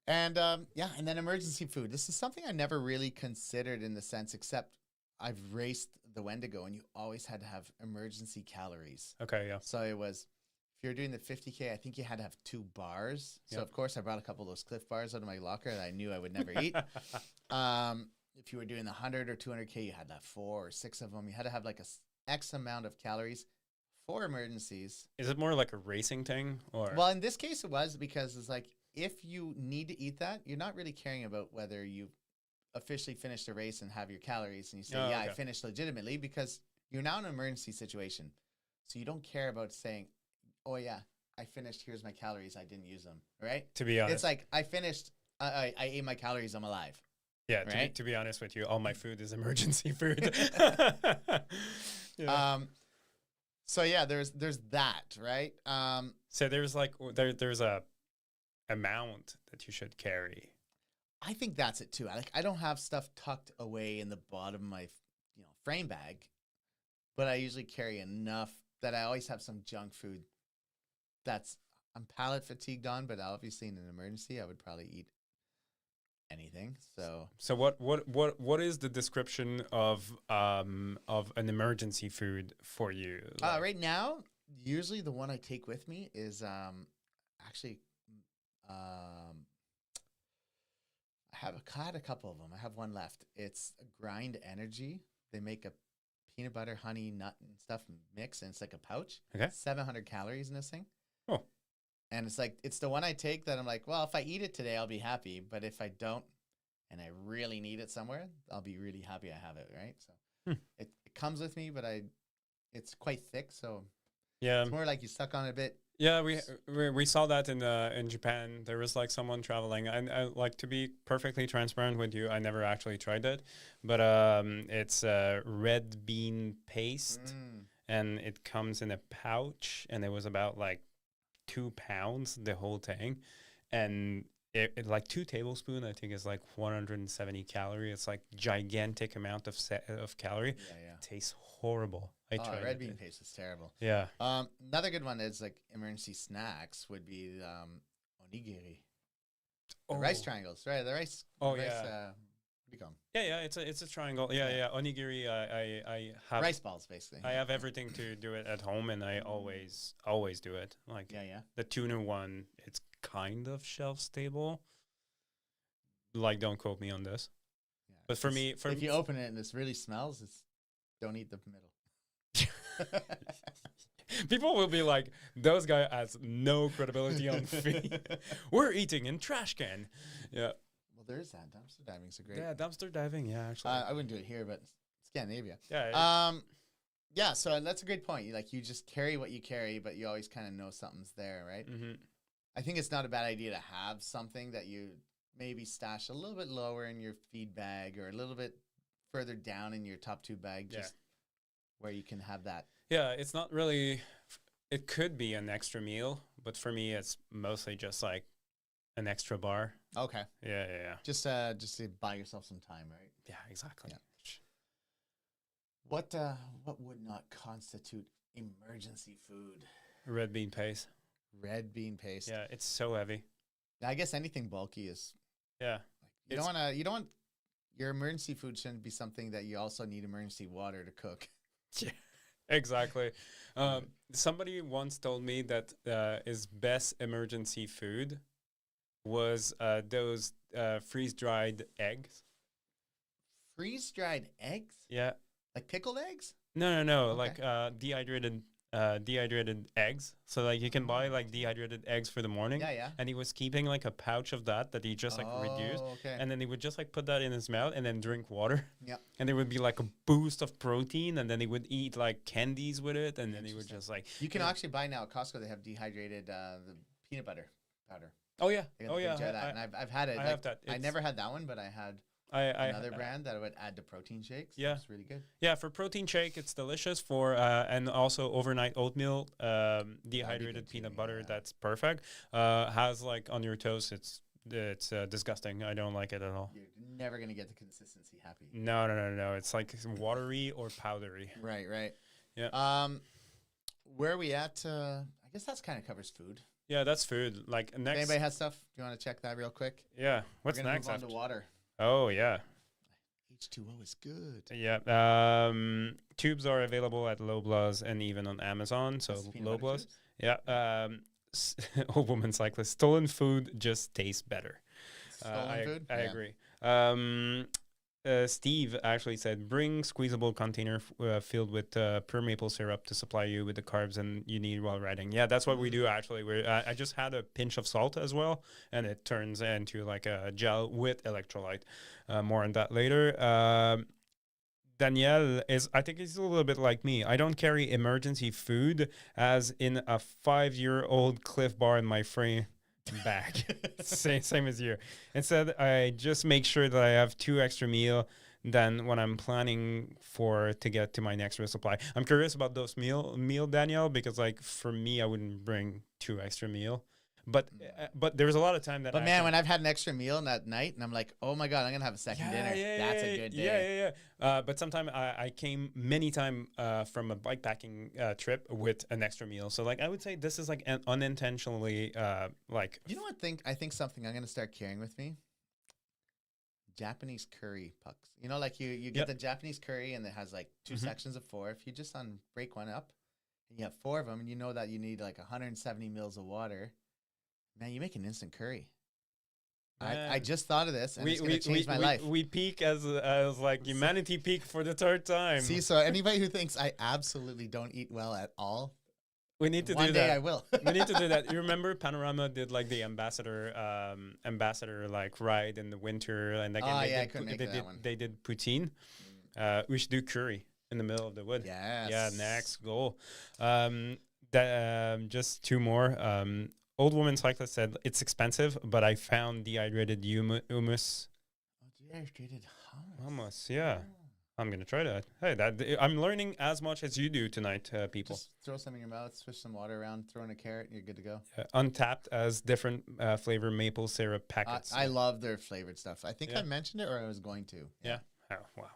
And and then emergency food. This is something I never really considered in the sense, except I've raced the Wendigo and you always had to have emergency calories. Okay, yeah. So it was, if you're doing the 50K, I think you had to have 2 bars. So of course I brought a couple of those Cliff bars out of my locker that I knew I would never eat. If you were doing the 100 or 200K, you had to have 4 or 6 of them. You had to have like X amount of calories for emergencies. Is it more like a racing thing, or? Well, in this case it was, because it's like, if you need to eat that, you're not really caring about whether you officially finished a race and have your calories and you say, I finished legitimately, because you're now in an emergency situation. So you don't care about saying, oh yeah, I finished, here's my calories, I didn't use them, right? To be honest. It's like, I finished, I ate my calories, I'm alive. Yeah, right? to be honest with you, all my food is emergency food. So yeah, there's that, right? So there's there's a amount that you should carry. I think that's it too. I don't have stuff tucked away in the bottom of my frame bag, but I usually carry enough that I always have some junk food I'm palate fatigued on, but obviously in an emergency I would probably eat anything. So what is the description of an emergency food for you? Right now, usually the one I take with me is actually I had a couple of them. I have one left. It's Grind Energy. They make a peanut butter, honey, nut, and stuff mix, and it's like a pouch. Okay. 700 calories in this thing. Oh. And it's the one I take that I'm like, well, if I eat it today, I'll be happy. But if I don't, and I really need it somewhere, I'll be really happy I have it, right? So it comes with me, but it's quite thick, so it's more like you suck on it a bit. Yeah, we saw that in Japan. There was like someone traveling, and I, like, to be perfectly transparent with you, I never actually tried it, but it's red bean paste, and it comes in a pouch, and it was about like 2 pounds, the whole thing, and it like 2 tablespoons, I think, is like 170 calories. It's like gigantic amount of calorie. Yeah. It tastes horrible. I tried red bean paste is terrible. Yeah. Another good one is like emergency snacks would be onigiri. The rice triangles, right? The rice. Oh, rice, yeah. what do you call them? Yeah, it's a triangle. Yeah. Onigiri, I have Rice balls, basically. I have everything to do it at home, and I always do it. Like Yeah. the tuna one, it's kind of shelf stable. Like, don't quote me on this. Yeah. But for me, if you open it and this really smells, don't eat the middle. people will be like, those guy has no credibility on feed. We're eating in trash can. Yeah. Well, there is that. Dumpster diving is a great. Yeah, dumpster diving. Yeah, actually. I wouldn't do it here, but Scandinavia. Yeah. Yeah. So that's a great point. You just carry what you carry, but you always kind of know something's there, right? Mm-hmm. I think it's not a bad idea to have something that you maybe stash a little bit lower in your feed bag or a little bit further down in your top tube bag, just where you can have that. Yeah, it's not really. It could be an extra meal, but for me, it's mostly just like an extra bar. Okay. Yeah. Just to buy yourself some time, right? Yeah, exactly. Yeah. What would not constitute emergency food? Red bean paste. Red bean paste. Yeah, it's so heavy. I guess anything bulky is. Yeah. You don't want your emergency food shouldn't be something that you also need emergency water to cook. Yeah, exactly. Somebody once told me that his best emergency food was those freeze-dried eggs. Freeze-dried eggs? Yeah. Like pickled eggs? No. Okay. Like dehydrated eggs. So like you can buy like dehydrated eggs for the morning. Yeah. And he was keeping like a pouch of that he just like reduced. Okay. And then he would just like put that in his mouth and then drink water. Yeah. And there would be like a boost of protein, and then he would eat like candies with it, and then he would just like. You can actually buy now at Costco. They have dehydrated the peanut butter powder. Oh yeah. They got the big jar of that. And I've had it. I have that. I never had that one, but I had another brand that I would add to protein shakes. Yeah. It's really good. Yeah, for protein shake, it's delicious. For and also overnight oatmeal, dehydrated peanut butter. Yeah. That's perfect. Has like on your toast, it's disgusting. I don't like it at all. You're never gonna get the consistency happy. No. It's like watery or powdery. Right. Yeah. Where are we at? I guess that's kind of covers food. Yeah, that's food. Like If next. anybody has stuff, do you want to check that real quick? Yeah. What's We're gonna next? move on After? to water. Oh yeah. H2O is good. Yeah. Tubes are available at Loblaws and even on Amazon. So That's peanut butter Loblaws. tubes? Yeah. Old woman cyclist. Stolen food just tastes better. Stolen food? I Yeah. agree. Steve actually said, bring squeezable container filled with pure maple syrup to supply you with the carbs and you need while riding. Yeah, that's what we do actually. I just had a pinch of salt as well, and it turns into like a gel with electrolyte. More on that later. Danielle I think he's a little bit like me. I don't carry emergency food, as in a 5-year-old Cliff Bar in my frame bag. same as you. Instead, I just make sure that I have 2 extra meal than when I'm planning to get to my next resupply. I'm curious about those meal Danielle, because like for me, I wouldn't bring 2 extra meal. But there's a lot of time that. But man, when I've had an extra meal that night, and I'm like, oh my god, I'm gonna have a second dinner. That's a good day. Yeah. But sometimes I came many times from a bikepacking trip with an extra meal. So like I would say this is like unintentionally like. You know what? I think something I'm gonna start carrying with me. Japanese curry pucks. You know, like you get the Japanese curry, and it has like 2 sections of 4. If you just break one up, and you have 4 of them, and you know that you need like 170 mils of water. Man, you make an instant curry. I just thought of this, and it's going to change my life. We peak as like humanity peak for the 3rd time. See, so anybody who thinks I absolutely don't eat well at all, we need to do that. One day I will. We need to do that. You remember Panorama did like the ambassador like ride in the winter, and again I couldn't make that one. They did poutine. We should do curry in the middle of the wood. Yes. Yeah, next goal. Just 2 more. Old woman cyclist said it's expensive, but I found dehydrated hummus. Dehydrated Hummus, yeah. I'm gonna try that. Hey, I'm learning as much as you do tonight, people. Just throw some in your mouth, swish some water around, throw in a carrot, and you're good to go. Untapped as different flavor maple syrup packets. I love their flavored stuff. I think I mentioned it, or I was going to. Yeah. Oh, wow.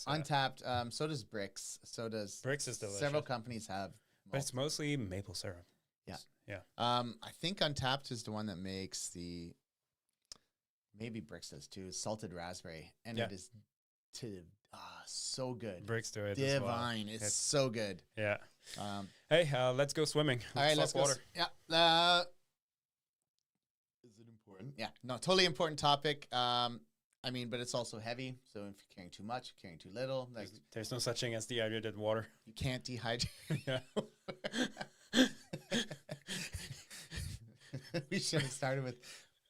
Untapped. So does Brix. So does Brix is delicious. Several companies have. But it's mostly maple syrup. Yeah. Yeah. I think Untapped is the one that makes the maybe Bricks does too, salted raspberry, and Yeah. it is so good. Bricks do it as well. Divine. It's so good. Yeah. Um, Hey, let's go swimming. all right, let's talk go. water. Yeah. Is it important? Yeah. No, totally important topic. I mean, but it's also heavy. So if you're carrying too much, you're carrying too little. Like There's no such thing as dehydrated water. you can't dehydrate. Yeah. We should have started with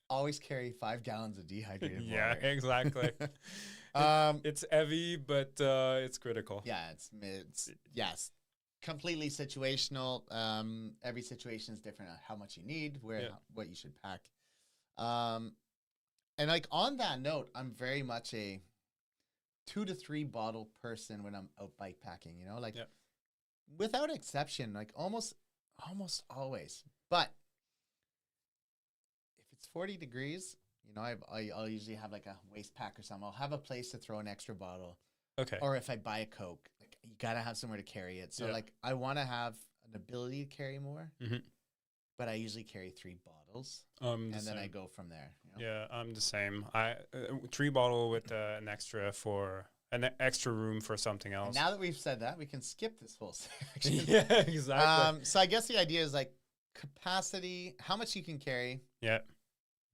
always carry 5 gallons of dehydrated Yeah, water. exactly. It's heavy, but it's critical. Yeah, it's yes, completely situational. Every situation is different on how much you need, what you should pack. And like on that note, I'm very much a 2 to 3 bottle person when I'm out bike packing. You know, like without exception, like almost always. But if it's 40 degrees, you know, I'll usually have like a waist pack or something. I'll have a place to throw an extra bottle. Okay. Or if I buy a Coke, like you gotta have somewhere to carry it. So like I want to have an ability to carry more, but I usually carry 3 bottles, and then I go from there. You know? Yeah, I'm the same. I 3 bottle with an extra room for something else. And now that we've said that, we can skip this whole section. Yeah, exactly. So I guess the idea is like capacity, how much you can carry. Yeah.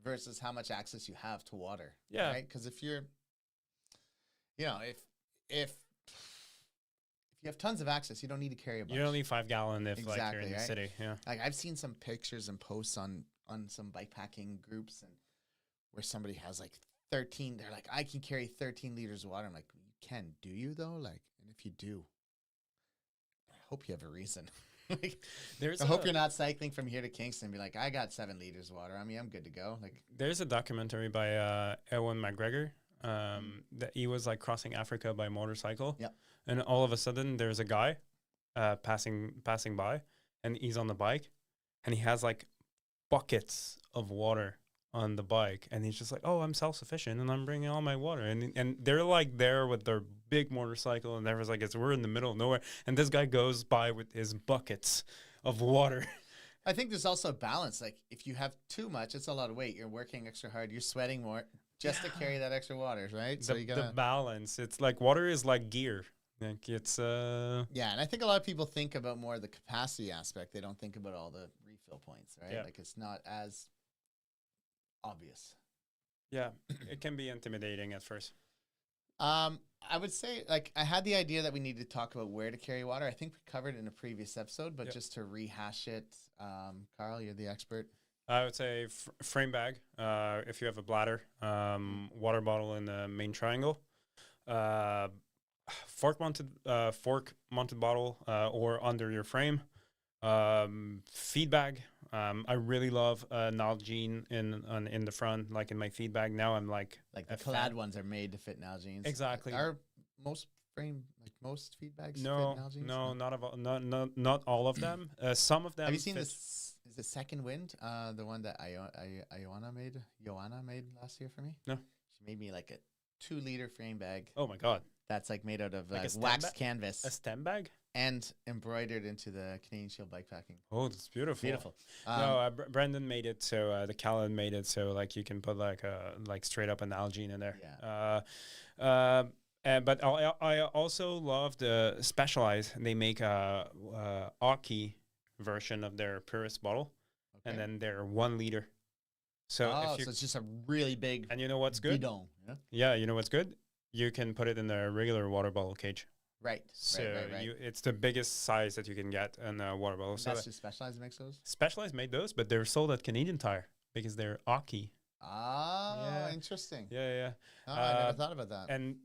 Versus how much access you have to water. Yeah. Right? Because if you're, you know, if you have tons of access, you don't need to carry a bunch. You don't need 5 gallon if Exactly, like you're in the right? city. Yeah. Like I've seen some pictures and posts on some bikepacking groups and where somebody has like 13. They're like, I can carry 13 liters of water. I'm like, you can, do you though? Like, and if you do, I hope you have a reason. Like, I hope you're not cycling from here to Kingston and be like, I got 7 liters of water. I mean, I'm good to go. Like, there's a documentary by Ewan McGregor that he was like crossing Africa by motorcycle. Yep. And all of a sudden there's a guy passing by, and he's on the bike, and he has like buckets of water on the bike, and he's just like, oh, I'm self-sufficient and I'm bringing all my water, and they're like there with their big motorcycle, and everyone's like, we're in the middle of nowhere, and this guy goes by with his buckets of water. I think there's also a balance. Like if you have too much, it's a lot of weight. You're working extra hard. You're sweating more just to carry that extra water, right? So you gotta the balance. It's like water is like gear. Like it's yeah, and I think a lot of people think about more the capacity aspect. They don't think about all the refill points, right? Yeah. Like it's not as obvious. Yeah, it can be intimidating at first. I would say, like, I had the idea that we need to talk about where to carry water. I think we covered it in a previous episode, but just to rehash it, Carl, you're the expert. I would say frame bag. If you have a bladder, water bottle in the main triangle, fork mounted bottle, or under your frame. Feed bag. I really love Nalgene in the front, like in my feed bag. Now I'm like the Collad ones are made to fit Nalgene's. Exactly. Are most most feed bags fit no, Nalgene's? no, not all of them. Some of them. Have you seen this? Is it Second Wind? The one that Ioana made last year for me. No, she made me like a 2-liter frame bag. Oh my god, that's like made out of like waxed canvas. A stem bag. And embroidered into the Canadian Shield bikepacking. Oh, that's beautiful. Beautiful. No, Brendan made it so the Callan made it so like you can put like straight up an Nalgene in there. Yeah. But I also love the Specialized. They make a Aki version of their Purist bottle, and then they're 1 liter. So so it's just a really big. And you know what's good? Bidon, yeah, you know what's good? You can put it in the regular water bottle cage. Right. So right. It's the biggest size that you can get in a water bottle. So that's just Specialized makes those? Specialized made those, but they're sold at Canadian Tire because they're Aki. Oh, interesting. Yeah. Oh, I never thought about that. And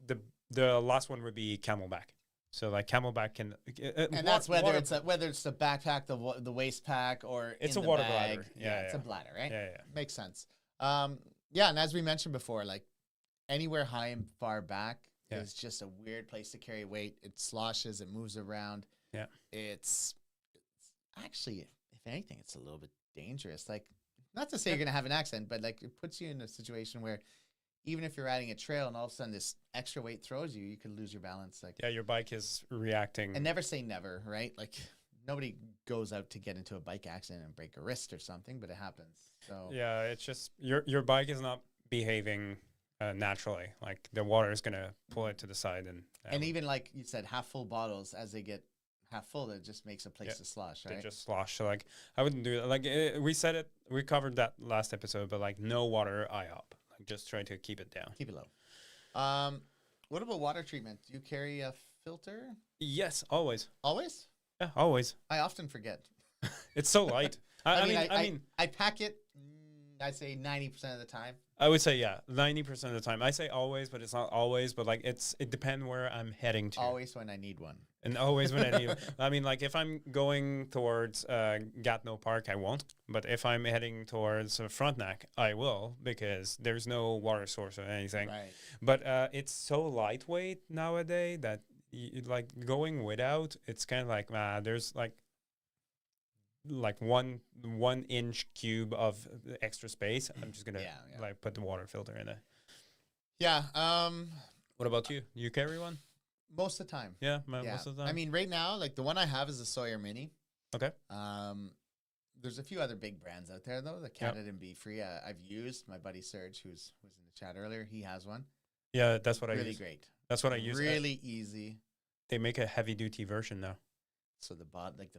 the last one would be Camelback. So like Camelback can, and that's whether it's the backpack, the waist pack, or it's in a water bag. bladder. Yeah, it's a bladder, right? Yeah. Makes sense. Yeah, and as we mentioned before, like anywhere high and far back is just a weird place to carry weight. It sloshes, it moves around. Yeah, it's actually, if anything, it's a little bit dangerous. Like, not to say you're gonna have an accident, but like it puts you in a situation where even if you're riding a trail and all of a sudden this extra weight throws you, you could lose your balance. Like, yeah, your bike is reacting. And never say never, right? Like, nobody goes out to get into a bike accident and break a wrist or something, but it happens. So yeah, it's just your bike is not behaving naturally. Like the water is gonna pull it to the side, And even like you said, half full bottles, as they get half full, it just makes a place to slosh, they right? just slosh. So like I wouldn't do that. Like we said it, we covered that last episode, but like no water IOP. Like just try to keep it down. Keep it low. What about water treatment? Do you carry a filter? Yes, always. Always? Yeah, always. I often forget. It's so light. I mean, I pack it. I'd say 90% of the time. I would say 90% of the time. I say always, but it's not always. But like it depends where I'm heading to. Always when I need one. And always when I need. I mean, like if I'm going towards Gatineau Park, I won't. But if I'm heading towards Frontenac, I will, because there's no water source or anything. Right. But it's so lightweight nowadays that like going without, it's kind of like there's like 1 inch cube of extra space. I'm just gonna like put the water filter in it. Yeah. What about you? You carry one? Most of the time. Yeah, most of the time. I mean, right now, like the one I have is a Sawyer Mini. Okay. There's a few other big brands out there though. The Canada and Be Free. I've used. My buddy Serge, who was in the chat earlier, he has one. Yeah, that's what I use. Really great. That's what I use. Really easy. They make a heavy duty version now. So the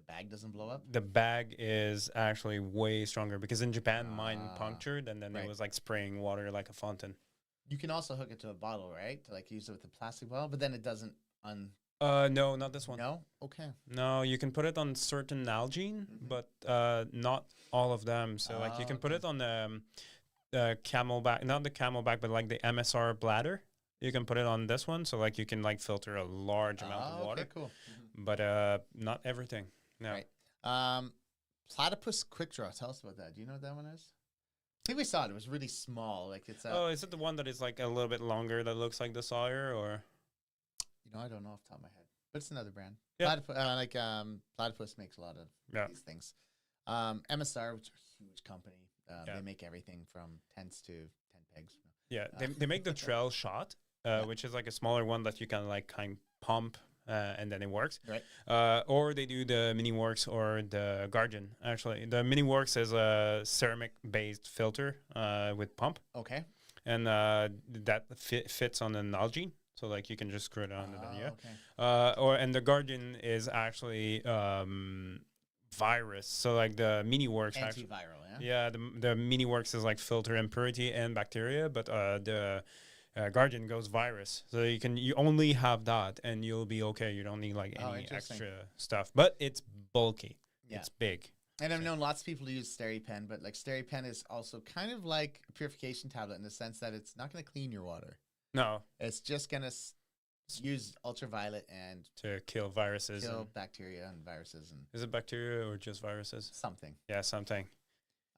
bag doesn't blow up? The bag is actually way stronger, because in Japan mine punctured and then it was like spraying water like a fountain. You can also hook it to a bottle, right? To like use it with a plastic bottle, but then it doesn't no, not this one. No? Okay. No, you can put it on certain Nalgene, but not all of them. So like you can put it on the Camelback, not the Camelback, but like the MSR bladder. You can put it on this one, so like you can like filter a large amount of water. Okay, cool. But not everything. No. Right. Platypus Quick Draw. Tell us about that. Do you know what that one is? I think we saw it. It was really small. Like it's. Is it the one that is like a little bit longer that looks like the Sawyer, or? I don't know off the top of my head, but it's another brand. Yeah. Platypus makes a lot of these things. MSR, which is a huge company. They make everything from tents to tent pegs. Yeah, they make the trail shot, which is like a smaller one that you can like kind of pump and then it works. Right. Or they do the Mini Works or the Guardian. Actually, the Mini Works is a ceramic based filter with pump. Okay. And that fits on an Nalgene. So like you can just screw it on Okay. And the Guardian is actually virus. So like the Mini Works antiviral, the Mini Works is like filter impurity and bacteria, but the Guardian goes virus. So you only have that and you'll be okay. You don't need like any extra stuff. But it's bulky. Yeah. It's big. And I've known lots of people to use SteriPen, but like SteriPen is also kind of like a purification tablet in the sense that it's not going to clean your water. No. It's just going to use ultraviolet and to kill viruses. Kill bacteria and viruses. And is it bacteria or just viruses? Something. Yeah, something.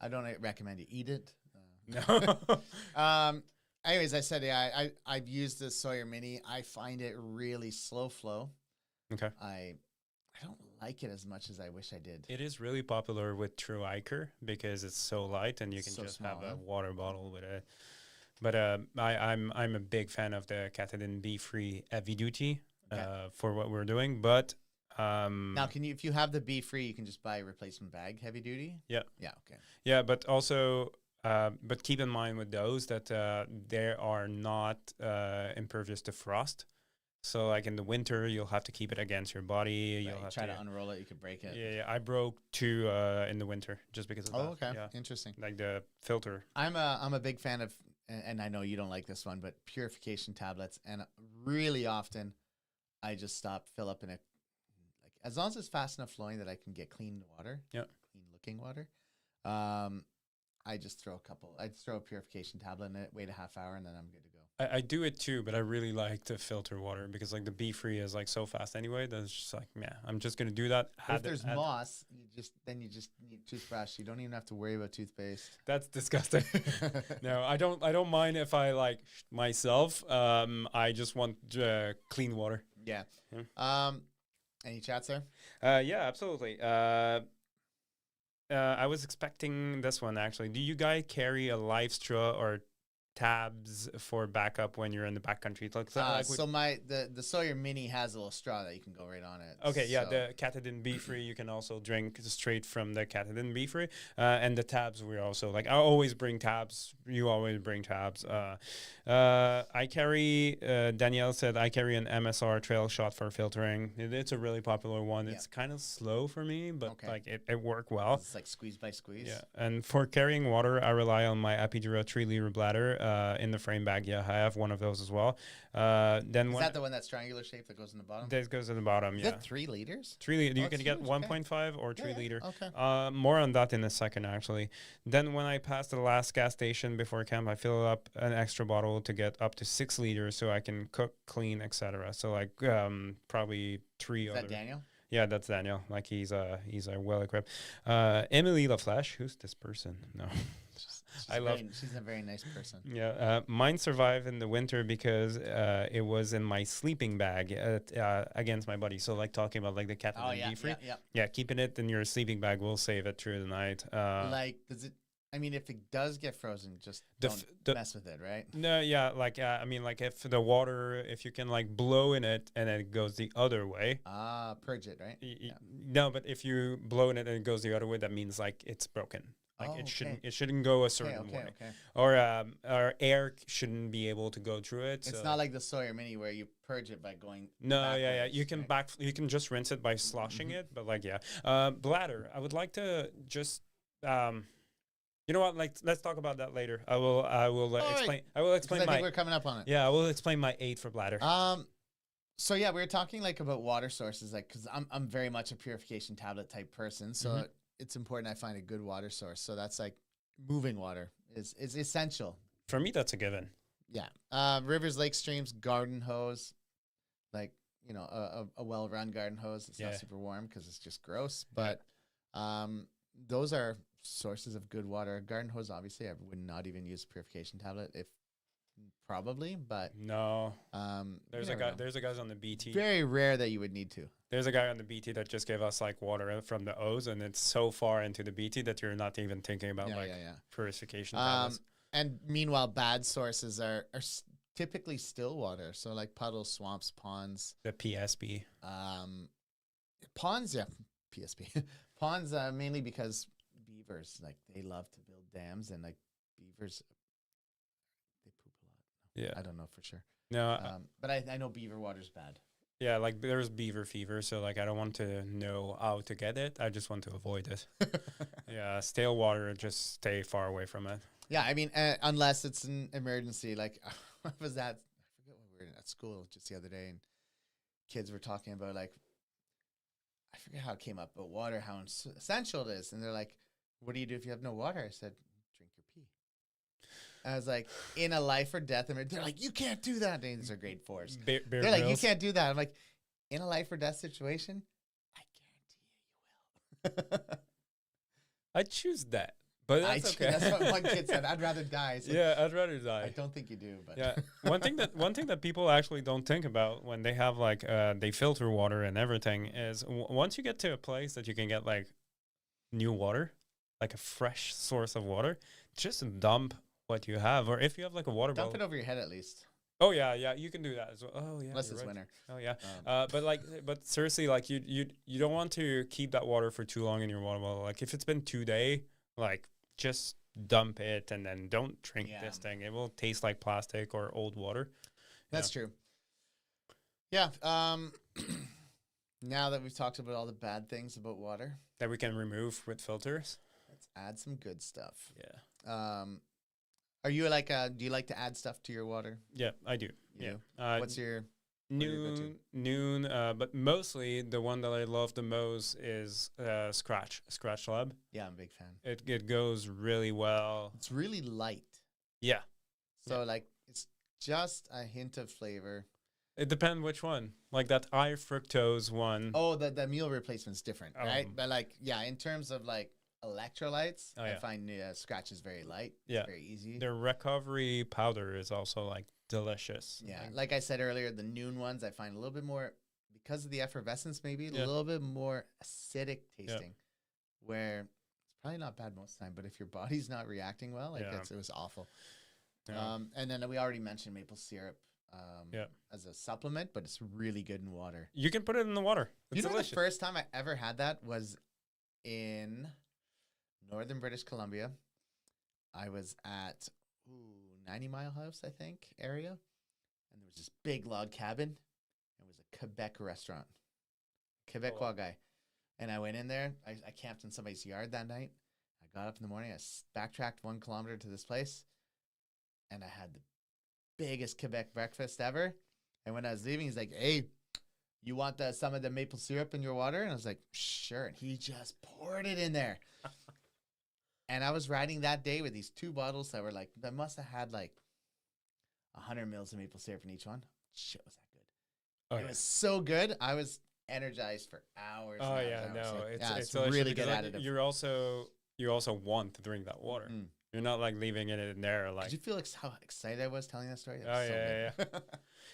I don't recommend you eat it. No. Anyways, I said, I've used the Sawyer Mini. I find it really slow flow. Okay. I don't like it as much as I wish I did. It is really popular with True Iker because it's so light and you can just have a water bottle with it. But I'm a big fan of the Katadyn Be Free Heavy Duty for what we're doing. But now, if you have the Be Free, you can just buy a replacement bag Heavy Duty. Yeah. Yeah. Okay. Yeah, but also, but keep in mind with those that they are not impervious to frost. So like in the winter, you'll have to keep it against your body. Right, You'll have to unroll it. You could break it. Yeah, I broke 2 in the winter just because of that. Oh, okay. Yeah. Interesting. Like the filter. I'm a big fan of, and I know you don't like this one, but purification tablets. And really often, I just fill up in as long as it's fast enough flowing that I can get clean water. Yeah. Clean looking water. I just throw a purification tablet in it, wait a half hour, and then I'm good to go. I do it too, but I really like to filter water because like the Be Free is like so fast anyway. That's just like, I'm just gonna do that. If there's moss, you just need toothbrush. You don't even have to worry about toothpaste. That's disgusting. No, I don't mind if I like myself. I just want clean water. Yeah. Any chats there? Yeah, absolutely. I was expecting this one actually. Do you guys carry a live straw or tabs for backup when you're in the backcountry. It's like, So the Sawyer Mini has a little straw that you can go right on it. okay, yeah, so. the Catadin Be Free, you can also drink straight from the Catadin Be Free. And the tabs, we also like, I always bring tabs. You always bring tabs. I carry, Danielle said, I carry an MSR trail shot for filtering. It's a really popular one. Yeah. It's kind of slow for me, but Okay. like it worked well. It's like squeeze by squeeze. Yeah, and for carrying water, I rely on my Apidura 3-liter bladder in the frame bag. Yeah, I have one of those as well. Then Is when that the one that's triangular shaped that goes in the bottom? this goes at the bottom, Is yeah. that 3 liters? 3 liter. You Oh, can it's get huge, 1.5 or 3 Yeah, liter. Okay. More on that in a second, actually. Then when I pass the last gas station before camp, I fill up an extra bottle to get up to 6 liters, so I can cook, clean, etc. So like probably 3 Is other. that Daniel? Yeah, that's Daniel. Like he's well equipped. Emily LaFleche, who's this person? No. She's a very nice person. Yeah, mine survived in the winter because it was in my sleeping bag against my buddy. So like talking about like the cat Oh and yeah, be free. yeah. Yeah, keeping it in your sleeping bag will save it through the night. Like, does it? I mean, if it does get frozen, just don't mess with it, right? No, yeah, like I mean, like if the water, if you can like blow in it and then it goes the other way. Purge it, right? No, but if you blow in it and it goes the other way, that means like it's broken. Like it shouldn't go a certain way. Okay. Or air shouldn't be able to go through it. It's not like the Sawyer Mini where you purge it by going. No, yeah. You can you can just rinse it by sloshing it, but like bladder. I would like to just you know what? Like, let's talk about that later. I will explain. Right. I will explain I think we're coming up on it. Yeah, I will explain my 8 for bladder. So yeah, we were talking like about water sources, like because I'm very much a purification tablet type person, so it's important I find a good water source. So that's like moving water is essential. For me, that's a given. Yeah. Rivers, lakes, streams, garden hose, like a well-run garden hose. It's not super warm because it's just gross, but those are sources of good water. A garden hose, obviously, I would not even use a purification tablet if. Probably, but no. There's a guy on the BT. Very rare that you would need to. There's a guy on the BT that just gave us like water from the O's, and it's so far into the BT that you're not even thinking about purification tablets. And meanwhile, bad sources are typically still water, so like puddles, swamps, ponds. The PSB. Ponds, PSB. Ponds mainly because beavers, like they love to build dams, and like beavers. Yeah, I don't know for sure. No, but I know beaver water's bad. Yeah, like there's beaver fever, so like I don't want to know how to get it. I just want to avoid it. Yeah, stale water, just stay far away from it. Yeah, I mean, unless it's an emergency. Like, what was that? I forget what we were at school just the other day, and kids were talking about like, I forget how it came up, but water, how essential it is, and they're like, "What do you do if you have no water?" I said, "Drink your pee." I was like, in a life or death, and they're like, "You can't do that." And these are grade 4s. They're like, "You can't do that." I'm like, in a life or death situation, I guarantee you will. I'd choose that, but that's okay. That's what one kid said. I'd rather die. So yeah, I'd rather die. I don't think you do, but yeah. One thing that people actually don't think about when they have like they filter water and everything is once you get to a place that you can get like new water, like a fresh source of water, just dump what you have, or if you have like a water bottle, dump it over your head at least. Oh yeah, you can do that as well. Oh yeah, unless it's winter. Oh yeah, but seriously, like you don't want to keep that water for too long in your water bottle. Like if it's been 2 days, like just dump it and then don't drink this thing. It will taste like plastic or old water. That's true. Yeah. Now that we've talked about all the bad things about water that we can remove with filters, let's add some good stuff. Yeah. Are you like do you like to add stuff to your water? Yeah, I do. You Yeah. What's your Noon, but mostly the one that I love the most is Scratch Lab. Yeah, I'm a big fan. It goes really well. It's really light. Yeah. So like it's just a hint of flavor. It depends which one. Like that high fructose one. Oh, the meal replacement's different, right? But like in terms of like electrolytes, I find Scratch is very light. Yeah. It's very easy. The recovery powder is also like delicious. Yeah. Like I said earlier, the Noon ones I find a little bit more, because of the effervescence, maybe a little bit more acidic tasting, where it's probably not bad most of the time, but if your body's not reacting well, like it was awful. Yeah. And then we already mentioned maple syrup Yeah. as a supplement, but it's really good in water. You can put it in the water. It's You know, delicious. the first time I ever had that was in northern British Columbia. I was at 90 Mile House, I think, area. And there was this big log cabin. It was a Quebec restaurant. Quebecois guy. And I went in there. I camped in somebody's yard that night. I got up in the morning. I backtracked 1 kilometer to this place. And I had the biggest Quebec breakfast ever. And when I was leaving, he's like, hey, you want some of the maple syrup in your water? And I was like, sure. And he just poured it in there. And I was riding that day with these 2 bottles that were like, that must have had like 100 mils of maple syrup in each one. Shit, was that good. Oh, It yeah. was so good. I was energized for hours. Oh and yeah, hours. no, Like, it's really delicious good because, like, additive. you also want to drink that water. Mm. You're not like leaving it in there like. Did you feel how excited I was telling that story? That Oh was so yeah, good. yeah.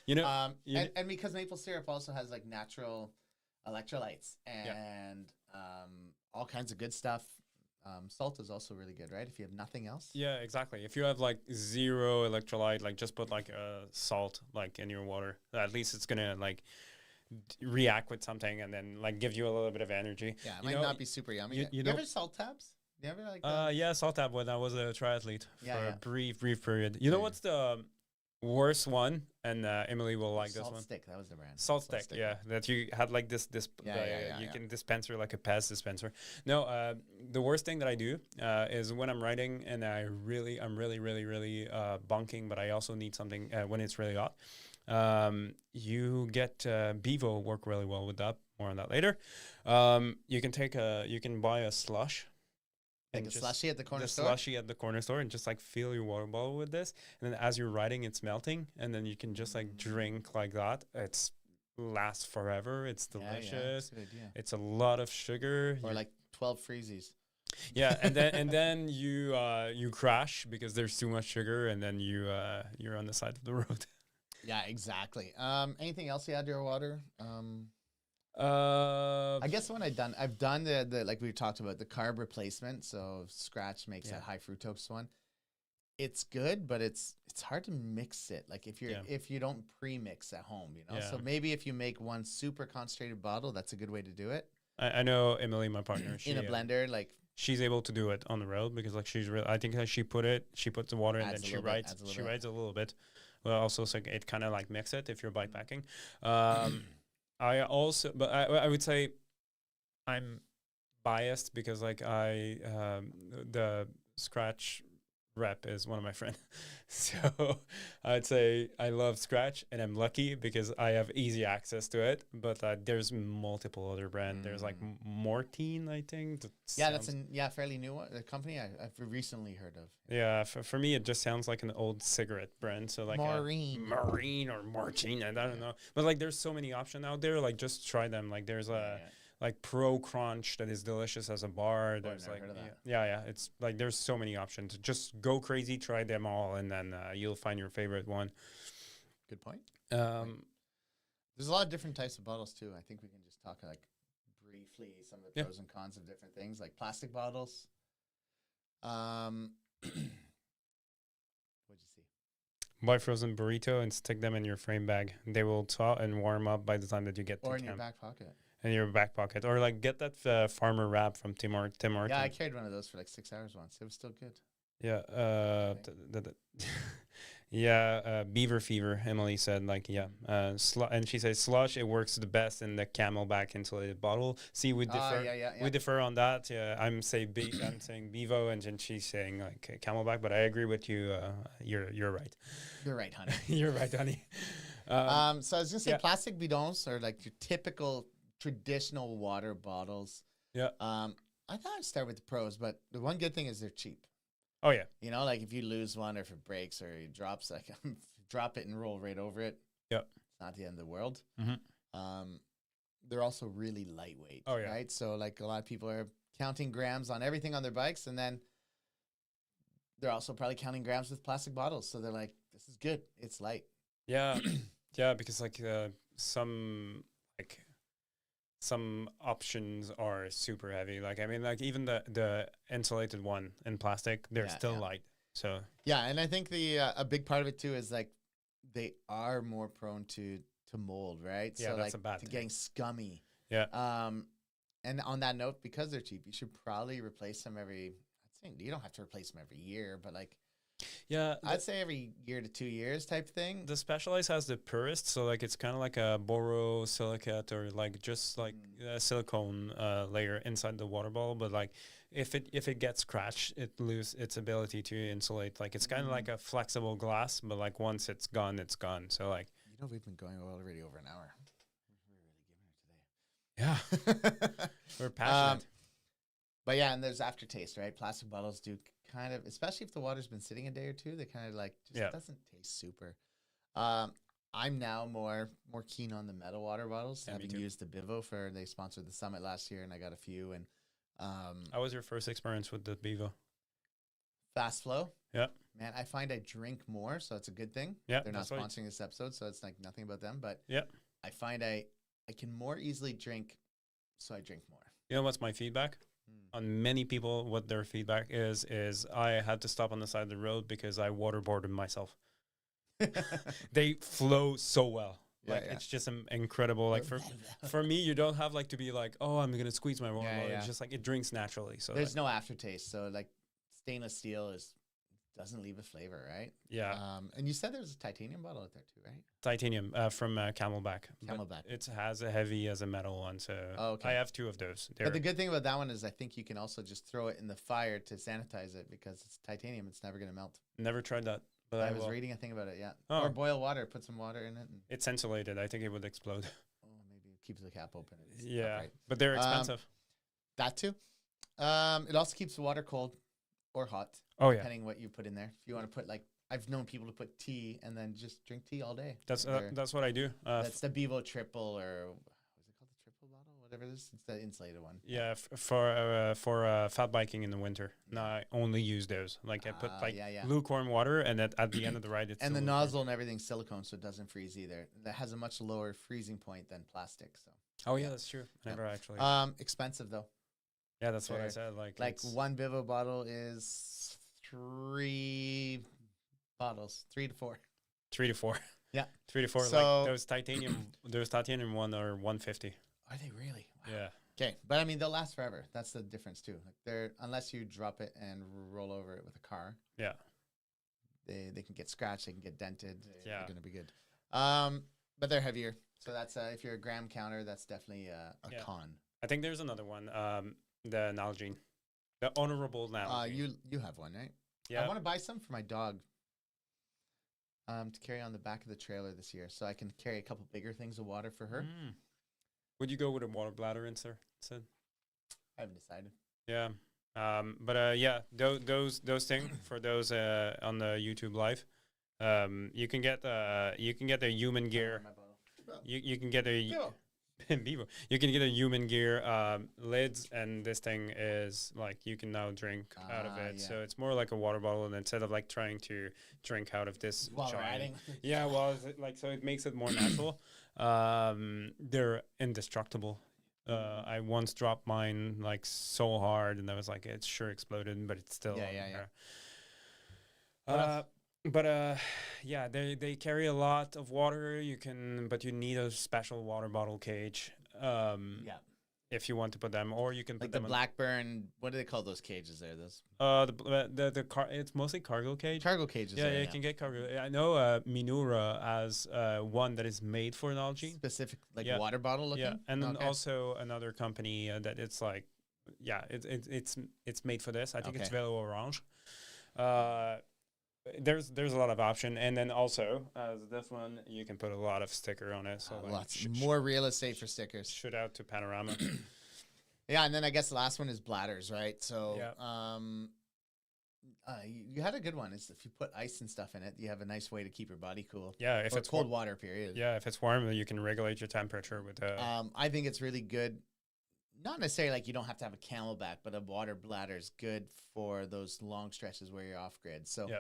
You know, and because maple syrup also has like natural electrolytes and all kinds of good stuff. Salt is also really good, right? If you have nothing else. yeah, exactly. If you have like 0 electrolyte, like just put like salt like in your water. At least it's gonna like react with something and then like give you a little bit of energy. Yeah, it You might know, not be super yummy. you You know- ever salt tabs? You ever like that? Yeah, salt tab when I was a triathlete Yeah, for yeah. a brief period. You know Yeah. what's the worst one? And Emily will like this Salt one. stick. That was the brand. Salt stick, yeah, that you had like this you Yeah. can dispenser like a Pez dispenser. No, the worst thing that I do is when I'm riding and I'm really bunking, but I also need something when it's really hot. You get Bevo work really well with that. More on that later. You can buy a slush. Like and a just- slushy at the corner the store. slushy at the corner store and just like fill your water bottle with this, and then as you're riding it's melting, and then you can just like drink like that. It's lasts forever. It's Yeah, delicious. that's a good idea. It's a lot of sugar. Or like 12 freezies. Yeah, and then you crash because there's too much sugar, and then you're on the side of the road. Yeah, exactly. Anything else you add to your water? Uh, I guess when I've done the like we talked about the carb replacement. So Scratch makes Yeah. a high fructose one. It's good, but it's hard to mix it. Like if you don't pre-mix at home, you know. Yeah. So maybe if you make one super concentrated bottle, that's a good way to do it I know Emily, my partner, in a blender. Like she's able to do it on the road because like she's real. I think that she puts the water and Adds then a she little bit, rides adds a little she bit. rides a little bit. Well, also so it kind of like mix it if you're bikepacking. I also, but I would say I'm biased because like the Scratch rep is one of my friends. So I'd say I love Scratch and I'm lucky because I have easy access to it. But there's multiple other brands. There's like Mortine, I think. that's a fairly new one. The company I've recently heard of. Yeah, for me, it just sounds like an old cigarette brand. So like Maureen. Marine or Martine, I don't know. But like, there's so many options out there. Like, just try them. Like, there's like Pro Crunch that is delicious as a bar. There's never like heard of that. yeah. It's like there's so many options. Just go crazy, try them all, and then you'll find your favorite one. Good point. Um, There's a lot of different types of bottles too. I think we can just talk like briefly some of the Yeah. pros and cons of different things, like plastic bottles. What'd you see? buy frozen burrito and stick them in your frame bag. They will thaw and warm up by the time that you get to Or in camp. your back pocket. In your back pocket, or like get that farmer wrap from Tim Hortons. Yeah, I carried one of those for like 6 hours once. It was still good. Yeah, beaver fever. Emily said, like, yeah, and she says slush. It works the best in the Camelback insulated bottle. See, we differ. Yeah. We differ on that. Yeah, I'm saying Bevo, and then she's saying like Camelback. But I agree with you. You're right. You're right, honey. You're right, honey. So I was gonna say yeah. plastic bidons are like your typical traditional water bottles. Yeah. I thought I'd start with the pros, but the one good thing is they're cheap. Oh yeah. You know, like if you lose one or if it breaks or it drops, like drop it and roll right over it. Yeah. It's not the end of the world. Mm-hmm. They're also really lightweight. Oh, yeah. Right. So like a lot of people are counting grams on everything on their bikes, and then they're also probably counting grams with plastic bottles. So they're like, this is good. It's light. Yeah, yeah, because like some options are super heavy. Like I mean, like even the insulated one in plastic, they're Yeah, still yeah. light. So Yeah, and I think the a big part of it too is like they are more prone to mold, right? yeah, So that's like a bad to thing. getting scummy. Yeah. And on that note, because they're cheap, you should probably replace them every. I'd say you don't have to replace them every year, but like Yeah, I'd say every year to 2 years type thing. the Specialized has the purist, so like it's kind of like a borosilicate or like just like a silicone layer inside the water bottle. But like if it gets scratched, it loses its ability to insulate. Like it's kind of like a flexible glass, but like once it's gone, it's gone. So like You know, we've been going already over an hour. yeah, We're really giving it today. we're passionate. But yeah, and there's aftertaste, right? Plastic bottles do kind of, especially if the water's been sitting a day or two, they kind of like just Yeah. doesn't taste super. I'm now more keen on the metal water bottles, Yeah, me having too. used the Bivo for they sponsored the summit last year, and I got a few. And How was your first experience with the Bevo? Fast Flow, Yeah, man, I find I drink more, so it's a good thing. yeah, They're not that's right. sponsoring this episode, so it's like nothing about them. But Yeah. I find I can more easily drink, so I drink more. You know what's my feedback? Mm. On many people, what their feedback is I had to stop on the side of the road because I waterboarded myself. They flow so well. Yeah, Like yeah. it's just incredible. Like for me, you don't have like to be like, oh, I'm gonna squeeze my water. Yeah, yeah. It's just like it drinks naturally. So There's like, no aftertaste, so like stainless steel doesn't leave a flavor, right? yeah, And you said there's a titanium bottle out there too, right? titanium from Camelback. But Camelback. it has a heavy as a metal one, so Oh, okay. I have two of those. But the good thing about that one is I think you can also just throw it in the fire to sanitize it because it's titanium. It's never going to melt. Never tried that, but I I was will. reading a thing about it, yeah. Oh. Or boil water, put some water in it, and It's insulated. I think it would explode. maybe it keeps the cap open. It's Yeah, upright. but they're expensive. That too. It also keeps the water cold or hot, Oh yeah, depending what you put in there. If you want to put like, I've known people to put tea and then just drink tea all day. that's Or- what I do. that's the Bevo Triple, or was it called the Triple bottle? Whatever it is. It's the insulated one. Yeah, for fat biking in the winter. No, I only use those. Like I put like yeah, yeah. lukewarm water, and at the end of the ride, it's And the still lukewarm. nozzle and everything's silicone, so it doesn't freeze either. That has a much lower freezing point than plastic. So, Oh yeah, that's true. I never actually. expensive though. Yeah, that's what I fair. said. Like Like it's- one Bivo bottle is 3 bottles, 3 to 4. 3 to 4. Yeah. 3 to 4. So- Like those titanium one are 150. Are they really? Wow. Yeah. Okay, but I mean they'll last forever. That's the difference too. Like they're unless you drop it and roll over it with a car, Yeah. they can get scratched, they can get dented. Yeah. They're gonna be good. But they're heavier, so that's if you're a gram counter, that's definitely a Yeah. con. I think there's another one. The Nalgene, the honorable Nalgene. You have one, right? Yeah. I want to buy some for my dog. To carry on the back of the trailer this year, so I can carry a couple bigger things of water for her. Mm. Would you go with a water bladder instead? I haven't decided. Yeah. Yeah, those things for those on the YouTube live. You can get the human gear. My bottle. You can get a Yo. Bevo. You can get a human gear lids, and this thing is like you can now drink out of it. Yeah. So it's more like a water bottle, and instead of like trying to drink out of this While giant- riding. Yeah, well, like so it makes it more natural. They're indestructible. I once dropped mine like so hard, and I was like, it sure exploded, but it's still Yeah, on yeah, yeah. there. Yeah, they carry a lot of water. But you need a special water bottle cage. Yeah, If you want to put them, or you can like put the them. Blackburn. What do they call those cages there? Those The car. It's mostly cargo cage. cargo cages. Yeah, there, you can get cargo. I know Minura has one that is made for Nalgene. specific like Yeah. water bottle looking. Yeah, and then Okay. also another company that it's like, yeah, it's made for this. I think it's Okay. Velo Orange. There's a lot of option, and then also this one you can put a lot of sticker on it. So like, Lots more real estate for stickers. shoot out to Panorama. Yeah, and then I guess the last one is bladders, right? So, Yeah. you had a good one. Is if you put ice and stuff in it, you have a nice way to keep your body cool. Yeah, if Or it's cold water, period. Yeah, if it's warm, you can regulate your temperature with I think it's really good. Not necessarily like you don't have to have a Camelback, but a water bladder is good for those long stretches where you're off grid. So Yeah.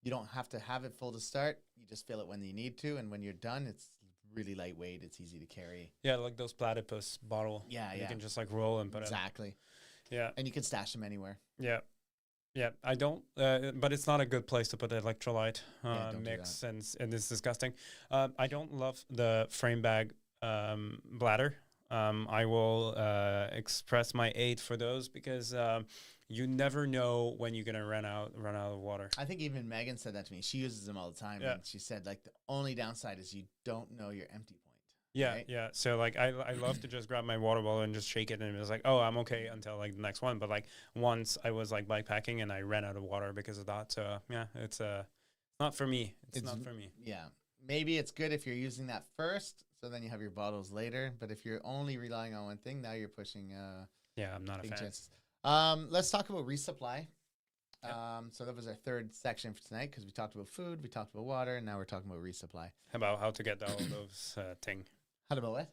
you don't have to have it full to start. You just fill it when you need to, and when you're done, it's really lightweight. It's easy to carry. yeah, like those platypus bottle. Yeah, You yeah. can just like roll and put it. Exactly. Yeah, And you can stash them anywhere. yeah. Yeah, I don't, but it's not a good place to put the electrolyte Don't do mix, and it's disgusting. I don't love the frame bag bladder. I will express my aid for those because you never know when you're gonna run out of water. I think even Megan said that to me. She uses them all the time, Yeah. and she said like the only downside is you don't know your empty point. Yeah, right? yeah. So like I love to just grab my water bottle and just shake it, and it was like, oh, I'm okay until like the next one. But like once I was like bikepacking and I ran out of water because of that. So yeah, it's not for me. It's not for me. Yeah, maybe it's good if you're using that first, so then you have your bottles later. But if you're only relying on one thing, now you're pushing Yeah, I'm not a big fan. chances. Let's talk about resupply. Yep. So that was our third section for tonight because we talked about food, we talked about water, and now we're talking about resupply. About how to get all those thing. How about what?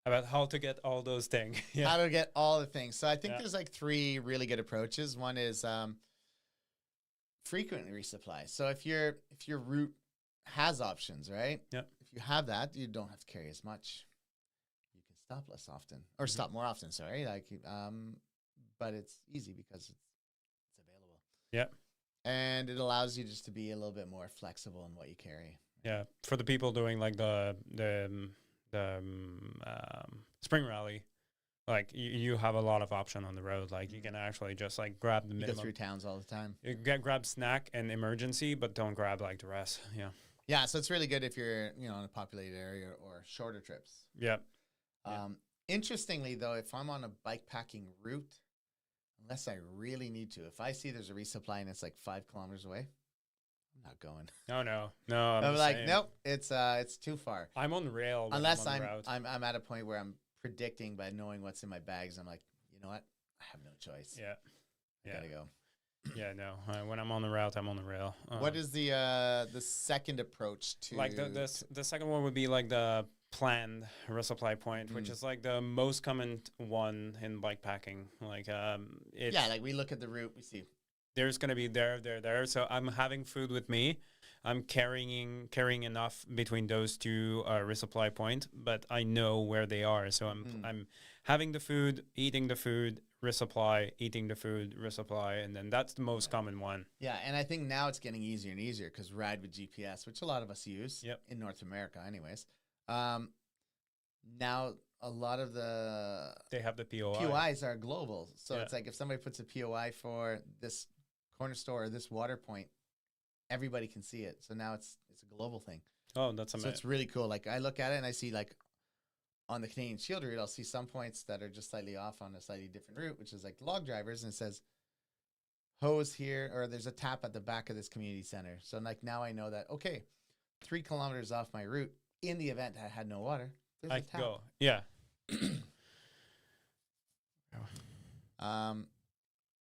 About how to get all those things. Yeah. How to get all the things. So I think Yeah. there's like three really good approaches. One is frequently resupply. So if your route has options, right? Yep. If you have that, you don't have to carry as much. You can stop less often or stop more often. Sorry, like but it's easy because it's available. Yeah. And it allows you just to be a little bit more flexible in what you carry. Yeah. For the people doing like the spring rally, like you have a lot of option on the road. Like you can actually just like grab the You go minimum. through towns all the time. You grab snack and emergency, but don't grab like the rest. Yeah. Yeah, so it's really good if you're, in a populated area or shorter trips. Yeah. Interestingly, though, if I'm on a bikepacking route, unless I really need to, if I see there's a resupply and it's like 5 kilometers away, I'm not going. No. I'm like, nope, it's too far. I'm on rail. when Unless I'm on the route. I'm at a point where I'm predicting by knowing what's in my bags. I'm like, you know what? I have no choice. Yeah. I gotta go. Yeah. No. When I'm on the route, I'm on the rail. What is the second approach to like the second one would be like the planned resupply point, which is like the most common one in bikepacking. Like it's like we look at the route, we see there's gonna be there. So I'm having food with me. I'm carrying enough between those two resupply point, but I know where they are. So I'm having the food, eating the food, resupply, eating the food, resupply, and then that's the most common one. Yeah, and I think now it's getting easier and easier because Ride with GPS, which a lot of us use in North America, anyways. Now a lot of they have the POI. POIs are global, so it's like if somebody puts a POI for this corner store or this water point, everybody can see it. So now it's a global thing. Oh, that's amazing. So it's really cool. Like I look at it and I see like on the Canadian Shield route, I'll see some points that are just slightly off on a slightly different route, which is like log drivers, and it says hose here, or there's a tap at the back of this community center. So like now I know that, okay, 3 kilometers off my route, in the event I had no water, there's a tap. Go. Yeah.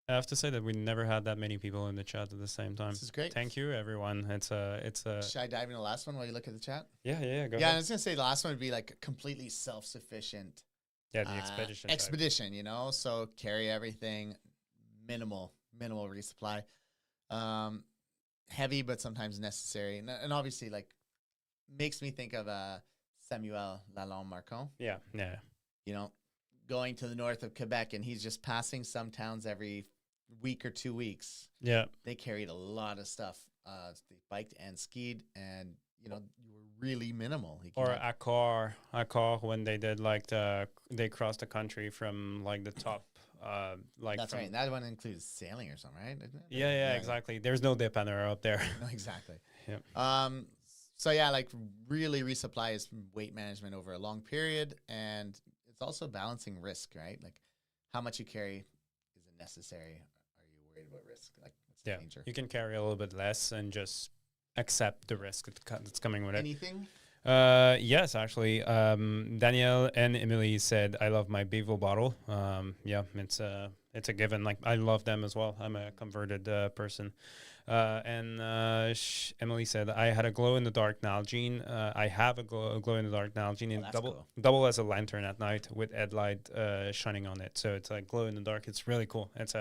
I have to say that we never had that many people in the chat at the same time. This is great. Thank you, everyone. It's a. Should I dive into the last one while you look at the chat? Yeah. Go Yeah, ahead. I was gonna say the last one would be like completely self-sufficient. Yeah, the expedition. type. Expedition, so carry everything, minimal resupply, heavy but sometimes necessary, and obviously like makes me think of Samuel Lalonde-Marcon. Yeah. Going to the north of Quebec, and he's just passing some towns every week or 2 weeks. Yeah. They carried a lot of stuff. They biked and skied, and you were really minimal. Or Accor when they did like they crossed the country from like the top. That's right. That one includes sailing or something, right? Isn't it? Yeah, exactly. There's no depender up there. No, exactly. Yeah. So yeah, like really resupply is weight management over a long period, and it's also balancing risk, right? Like how much you carry, is it necessary? Are you worried about risk? Like what's the danger? You can carry a little bit less and just accept the risk that's coming with it. Anything? Yes, actually. Danielle and Emily said, "I love my Bevo bottle." It's a given. Like I love them as well. I'm a converted person. Emily said, "I had a glow in the dark Nalgene. I have a glow in the dark Nalgene, and double as a lantern at night with headlight shining on it. So it's like glow in the dark. It's really cool. It's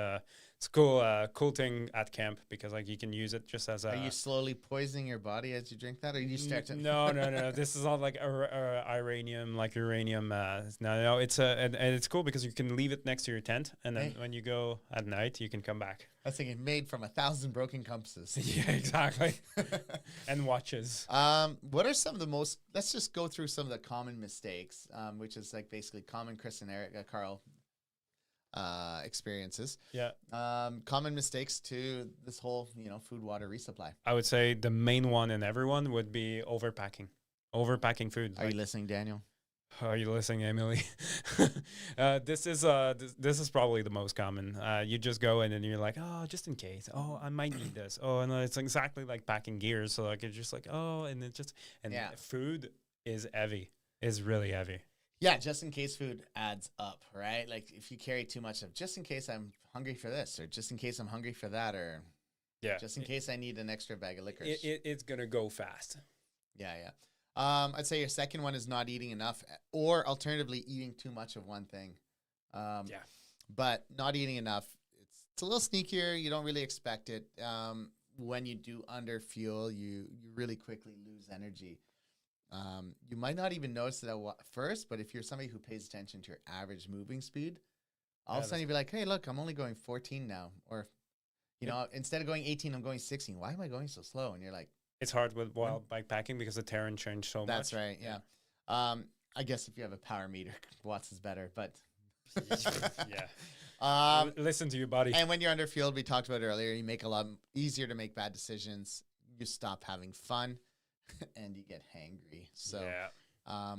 It's cool thing at camp because like you can use it just as Are a. you slowly poisoning your body as you drink that, or you start to? No. This is not like uranium. No. And it's cool because you can leave it next to your tent, and then Hey. when you go at night, you can come back. I was thinking made from 1,000 broken compasses. Yeah, exactly. And watches. What are some of the most? Let's just go through some of the common mistakes, which is like basically common Chris and Carl experiences. Yeah, Common mistakes to this whole food water resupply. I would say the main one in everyone would be overpacking food. Are you listening, Daniel? Are you listening, Emily? This is probably the most common. You just go in and you're like, oh, just in case. Oh, I might need this. Oh, and it's exactly like packing gear. So like it's just like, oh, and it just Yeah. food is heavy. Is really heavy. Yeah, just in case food adds up, right? Like if you carry too much of just in case I'm hungry for this, or just in case I'm hungry for that, or Yeah. just in case I need an extra bag of liquor. It's gonna go fast. Yeah. I'd say your second one is not eating enough, or alternatively eating too much of one thing. Yeah. But not eating enough, it's a little sneakier. You don't really expect it. When you do under fuel, you really quickly lose energy. You might not even notice it at first, but if you're somebody who pays attention to your average moving speed, all of a sudden you'd be like, hey, look, I'm only going 14 now. Or, instead of going 18, I'm going 16. Why am I going so slow? And you're like, It's hard while bikepacking because the terrain changed so much. that's right. Yeah. I guess if you have a power meter, Watts is better, but Yeah. Listen to your body. and when you're under fueled, we talked about it earlier, you make a lot easier to make bad decisions. You stop having fun and you get hangry. So, yeah.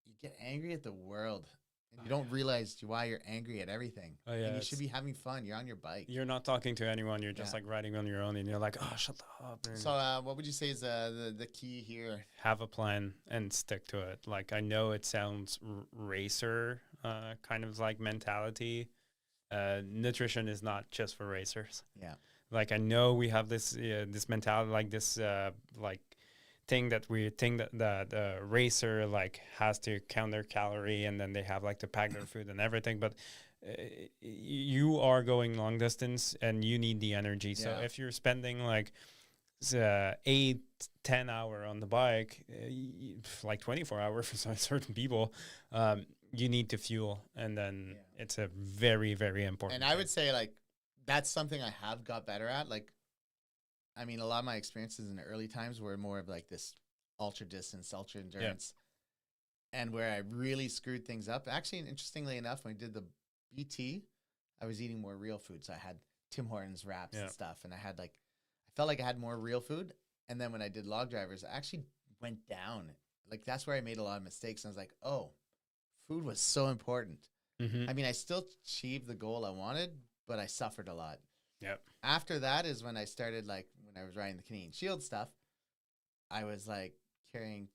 you get angry at the world and you don't realize why you're angry at everything. Oh, yeah, And you should be having fun. You're on your bike. You're not talking to anyone. You're just Yeah. like riding on your own, and you're like, "Oh, shut up!" and So, what would you say is the key here? have a plan and stick to it. Like I know it sounds racer kind of like mentality. Nutrition is not just for racers. Yeah. Like I know we have this mentality, like this like thing that we think that the racer like has to count their calorie and then they have like to pack their food and everything, but you are going long distance and you need the energy. So Yeah. if you're spending like 8-10 hour on the bike, like 24 hours for certain people, you need to fuel, and then it's a very, very important And I thing. would say, like, that's something I have got better at. Like, I mean, a lot of my experiences in the early times were more of like this ultra distance, ultra endurance. And where I really screwed things up. Actually, interestingly enough, when I did the BT, I was eating more real food. So I had Tim Hortons wraps and stuff. And I felt like I had more real food. And then when I did log drivers, I actually went down. Like, that's where I made a lot of mistakes. And I was like, oh, food was so important. Mhm. I mean, I still achieved the goal I wanted, but I suffered a lot. Yep. After that is when I started, like, when I was riding the Canadian Shield stuff, I was like carrying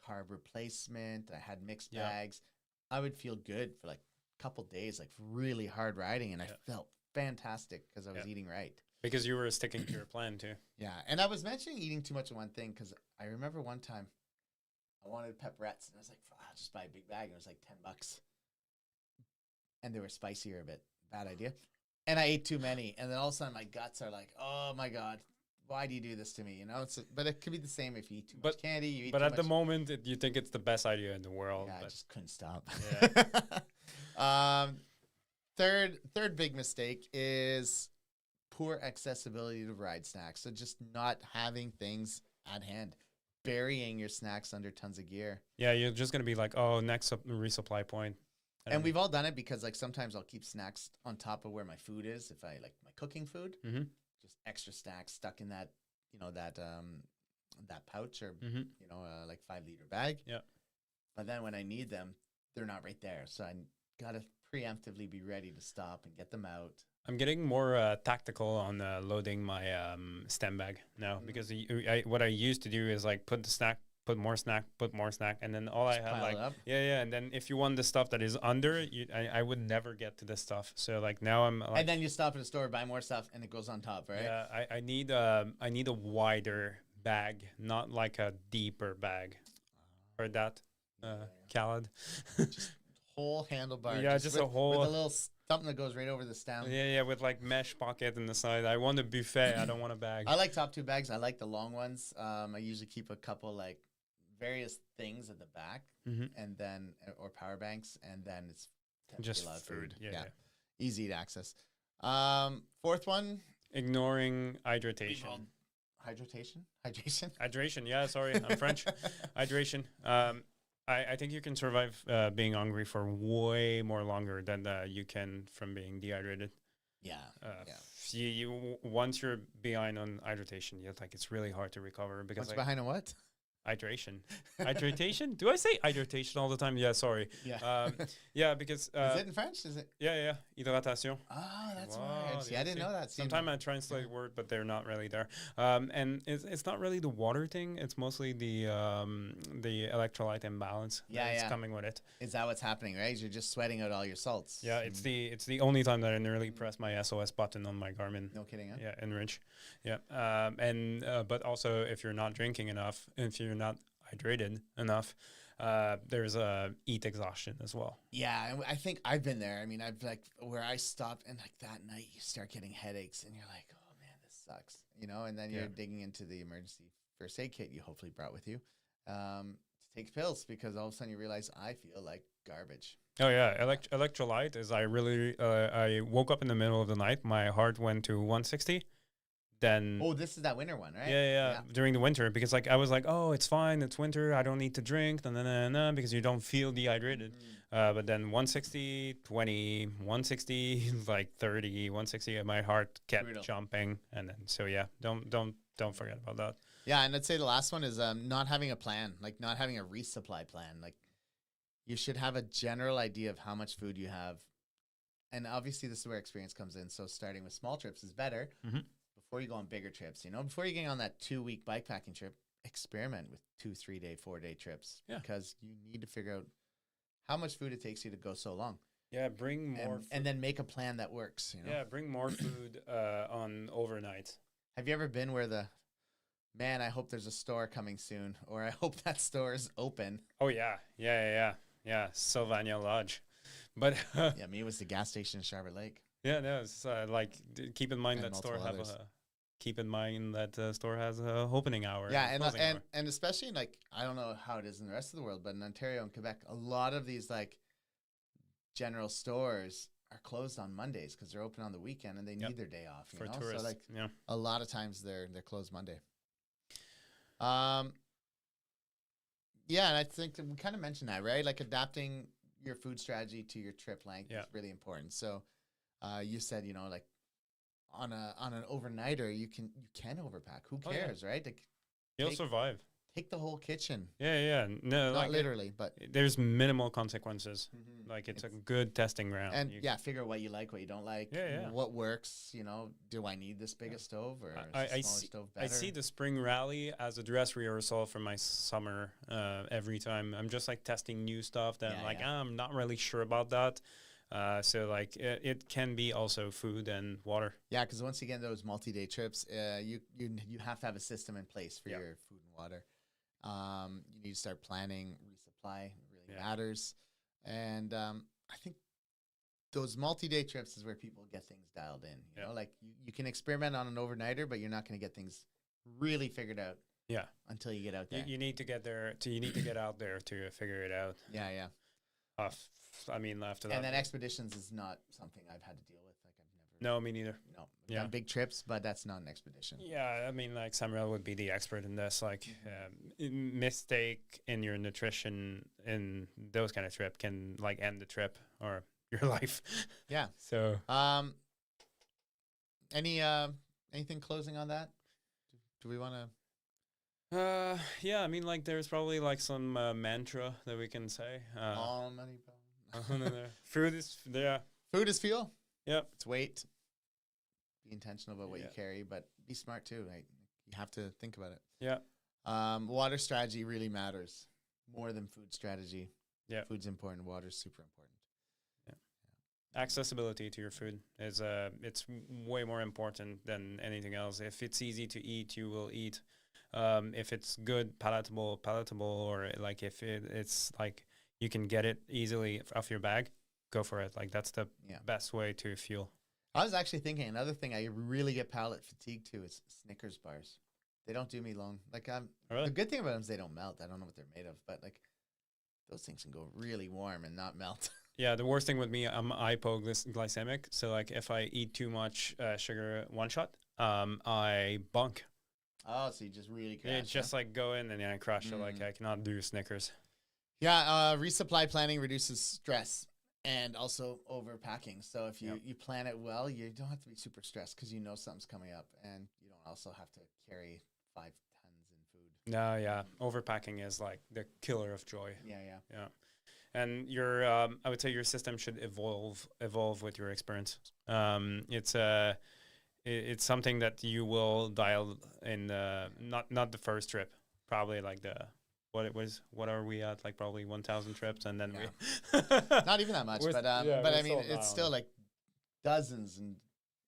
carb replacement. I had mixed bags. I would feel good for like a couple days, like really hard riding. And I felt fantastic because I was eating right. Because you were sticking to your plan too. Yeah. And I was mentioning eating too much of one thing because I remember one time I wanted pepperettes and I was like, I'll just buy a big bag. And it was like $10. And they were spicier a bit. Bad idea. And I ate too many. And then all of a sudden my guts are like, oh my God, why do you do this to me? You know, but it could be the same if you eat too much candy. You eat But too at the much. moment, you think it's the best idea in the world. Yeah, I But just couldn't stop. Yeah. Third big mistake is poor accessibility to ride snacks. So just not having things at hand, burying your snacks under tons of gear. yeah, you're just going to be like, oh, next resupply point. And we've all done it because like sometimes I'll keep snacks on top of where my food is. If I like my cooking food, just extra snacks stuck in that, that pouch or, like 5-liter bag. Yeah. But then when I need them, they're not right there. So I got to preemptively be ready to stop and get them out. I'm getting more tactical on loading my stem bag now because what I used to do is like put more snack, and then all Just I had pile like it up. and then if you want the stuff that is under, I would never get to this stuff. So like now I'm like, And then you stop at a store, buy more stuff, and it goes on top, right? yeah, I need a wider bag, not like a deeper bag. Heard that, Khaled? whole handlebar. Yeah, just a with whole. a little something that goes right over the stem. Yeah, with like mesh pocket in the side. I want a buffet. I don't want a bag. I like top two bags. I like the long ones. I usually keep a couple like various things at the back, and then or power banks, and then it's Just a lot of food. Yeah. easy to access. Fourth one, Ignoring hydration. hydration. Yeah, sorry, I'm French. Hydration. I think you can survive being hungry for way more longer than you can from being dehydrated. Yeah. Once you're behind on hydration, it's really hard to recover because What's behind a what? hydration. Hydration? Do I say hydration all the time? Yeah, sorry. Yeah. Yeah, because is it in French? Is it? Yeah. Hydratation. Oh, that's Wow, right. See, I didn't know that. Sometimes I translate a word, but they're not really there. And it's not really the water thing. It's mostly the electrolyte imbalance. That's coming with it. Is that what's happening? Right? You're just sweating out all your salts. Yeah, it's the only time that I nearly press my SOS button on my Garmin. No kidding. Huh? Yeah, enrich. Yeah. But also if you're not drinking enough, if you're not hydrated enough, there's heat exhaustion as well. Yeah, I think I've been there. I mean, I've like where I stopped and like that night you start getting headaches and you're like, oh man, this sucks, and then you're digging into the emergency first aid kit you hopefully brought with you to take pills because all of a sudden you realize I feel like garbage. Oh yeah, electrolyte is I woke up in the middle of the night, my heart went to 160. Then this is that winter one, right? Yeah. During the winter, because I was like, oh, it's fine, it's winter, I don't need to drink, because you don't feel dehydrated. But then 160, 20, 160, like 30, 160, my heart kept jumping, and then don't forget about that. Yeah, and I'd say the last one is not having a plan, like not having a resupply plan. Like you should have a general idea of how much food you have, and obviously this is where experience comes in. So starting with small trips is better. Before you go on bigger trips, before you get on that 2-week bikepacking trip, experiment with 2, 3 day, 4 day trips because you need to figure out how much food it takes you to go so long. Yeah, bring more and then make a plan that works. Yeah, bring more food on overnight. Have you ever been where man, I hope there's a store coming soon, or I hope that store is open? Oh yeah, Sylvania Lodge, but me, it was the gas station in Charlotte Lake. Yeah, no, it's keep in mind that store has a opening hour. Yeah, and especially I don't know how it is in the rest of the world, but in Ontario and Quebec, a lot of these general stores are closed on Mondays because they're open on the weekend and they need their day off. For tourists, so a lot of times they're closed Monday. Yeah, and I think that we kind of mentioned that, right? Like adapting your food strategy to your trip length is really important. So. You said, on an overnighter, you can overpack. Who cares, right? You'll survive. Take the whole kitchen. Yeah. No, not literally, but there's minimal consequences. It's a good testing ground. And figure out what you like, what you don't like. Yeah. What works? Do I need this big a stove or a smaller stove better? I see the spring rally as a dress rehearsal for my summer. Every time I'm just testing new stuff that I'm not really sure about that. So it can be also food and water. Yeah, because once you get those multi-day trips, you have to have a system in place for your food and water. You need to start planning. Resupply really matters, and I think those multi-day trips is where people get things dialed in. You can experiment on an overnighter, but you're not going to get things really figured out. Yeah, until you get out there. You need to get there. You need to get out there to figure it out. Yeah. After that. And then expeditions is not something I've had to deal with. I've never. No, me neither. No. Yeah. Big trips, but that's not an expedition. Yeah, Samuel would be the expert in this. Mistake in your nutrition in those kind of trip can end the trip or your life. Yeah. So. Anything closing on that? Do we want to? There's probably some mantra that we can say. All money. Food is fuel. Yep. It's weight. Be intentional about what you carry, but be smart too. Right? You have to think about it. Yeah. Water strategy really matters more than food strategy. Yeah. Food's important. Water's super important. Yeah. Accessibility to your food is it's way more important than anything else. If it's easy to eat, you will eat. If it's good, palatable, or if it's you can get it easily off your bag, go for it. Like that's the Yeah. best way to fuel. I was actually thinking another thing I really get palate fatigue to is Snickers bars. They don't do me long. Like Really? the good thing about them is they don't melt. I don't know what they're made of, but like those things can go really warm and not melt. Yeah, the worst thing with me, I'm hypoglycemic. So like if I eat too much sugar one shot, I bunk. Oh, so you just really crash. Yeah, just like go in and then I crash. So like Mm. I cannot do Snickers. Yeah, resupply planning reduces stress and also overpacking. So if you plan it well, you don't have to be super stressed because you know something's coming up, and you don't also have to carry 5 tons in food. No, yeah, overpacking is like the killer of joy. Yeah, Yeah, and your I would say your system should evolve with your experience. It's something that you will dial in. Not the first trip, probably like the what are we at, like probably 1,000 trips, and then we Not even that much, We're but yeah, but we're I mean, still it's down. still like dozens and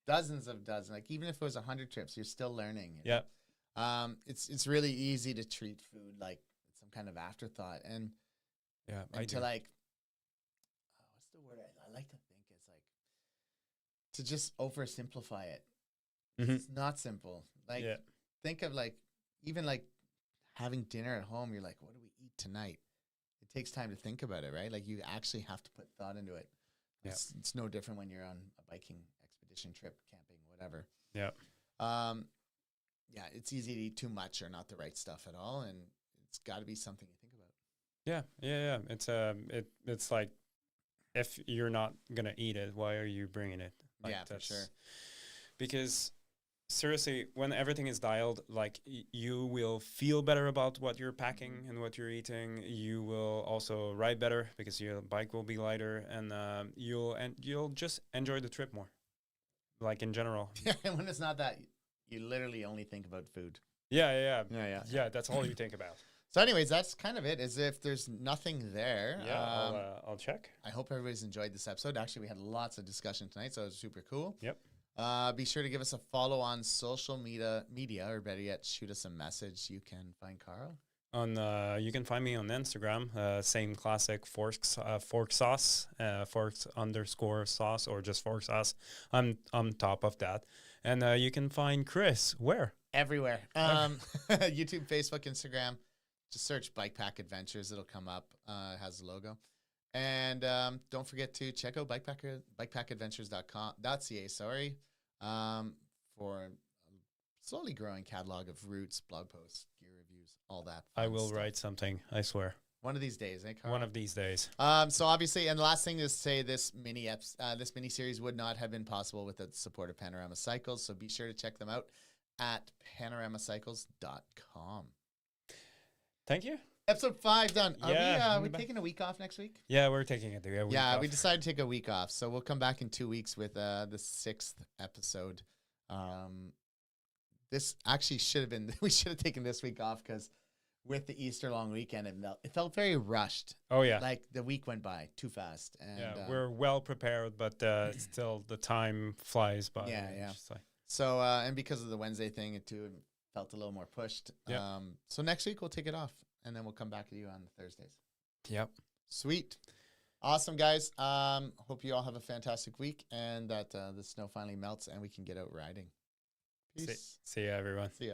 dozens of dozens. Like even if it was 100 trips, you're still learning. You know? Yeah. It's really easy to treat food like some kind of afterthought, and Yeah, I and do. to like, what's the word I like to think is like to just oversimplify it. Mhm. It's not simple. Like Yeah. think of like even like having dinner at home. You're like, what do we eat tonight? It takes time to think about it, right? Like you actually have to put thought into it. Yeah. It's no different when you're on a biking expedition trip, camping, whatever. Yeah. Yeah, it's easy to eat too much or not the right stuff at all, and it's got to be something you think about. Yeah. It's like if you're not gonna eat it, why are you bringing it? Like Yeah, for sure. Because seriously, when everything is dialed, like you will feel better about what you're packing and what you're eating. You will also ride better because your bike will be lighter, and you'll just enjoy the trip more. Like in general. And when it's not that, you literally only think about food. Yeah. Yeah. That's all you think about. So, anyways, that's kind of it. As if there's nothing there. Yeah, I'll check. I hope everybody's enjoyed this episode. Actually, we had lots of discussion tonight, so it was super cool. Yep. Be sure to give us a follow on social media, or better yet, shoot us a message. You can find Carl. You can find me on Instagram, same classic fork sauce, forks_sauce, or just fork sauce. I'm on top of that. And you can find Chris where? Everywhere. YouTube, Facebook, Instagram. Just search Bikepack Adventures. It'll come up. It has the logo. And don't forget to check out bikepackadventures.ca, sorry, for a slowly growing catalog of routes, blog posts, gear reviews, all that. I fun will stuff. write something, I swear. One of these days, eh, Carl? One of these days. So obviously, and the last thing is to say this mini series would not have been possible without the support of Panorama Cycles. So be sure to check them out at panoramacycles.com. Thank you. Episode 5 done. Yeah, Are we taking a week off next week? Yeah, we're taking it. We decided to take a week off, so we'll come back in 2 weeks with the 6th episode. This actually should have been. We should have taken this week off because with the Easter long weekend, it felt very rushed. Oh yeah. Like the week went by too fast. And, Yeah, we're well prepared, but still the time flies by. Yeah. It's just like- So and because of the Wednesday thing, it too felt a little more pushed. Yeah. So next week we'll take it off, and then we'll come back to you on Thursdays. Yep. Sweet. Awesome, guys. Hope you all have a fantastic week and that the snow finally melts and we can get out riding. Peace. See ya, everyone. See ya.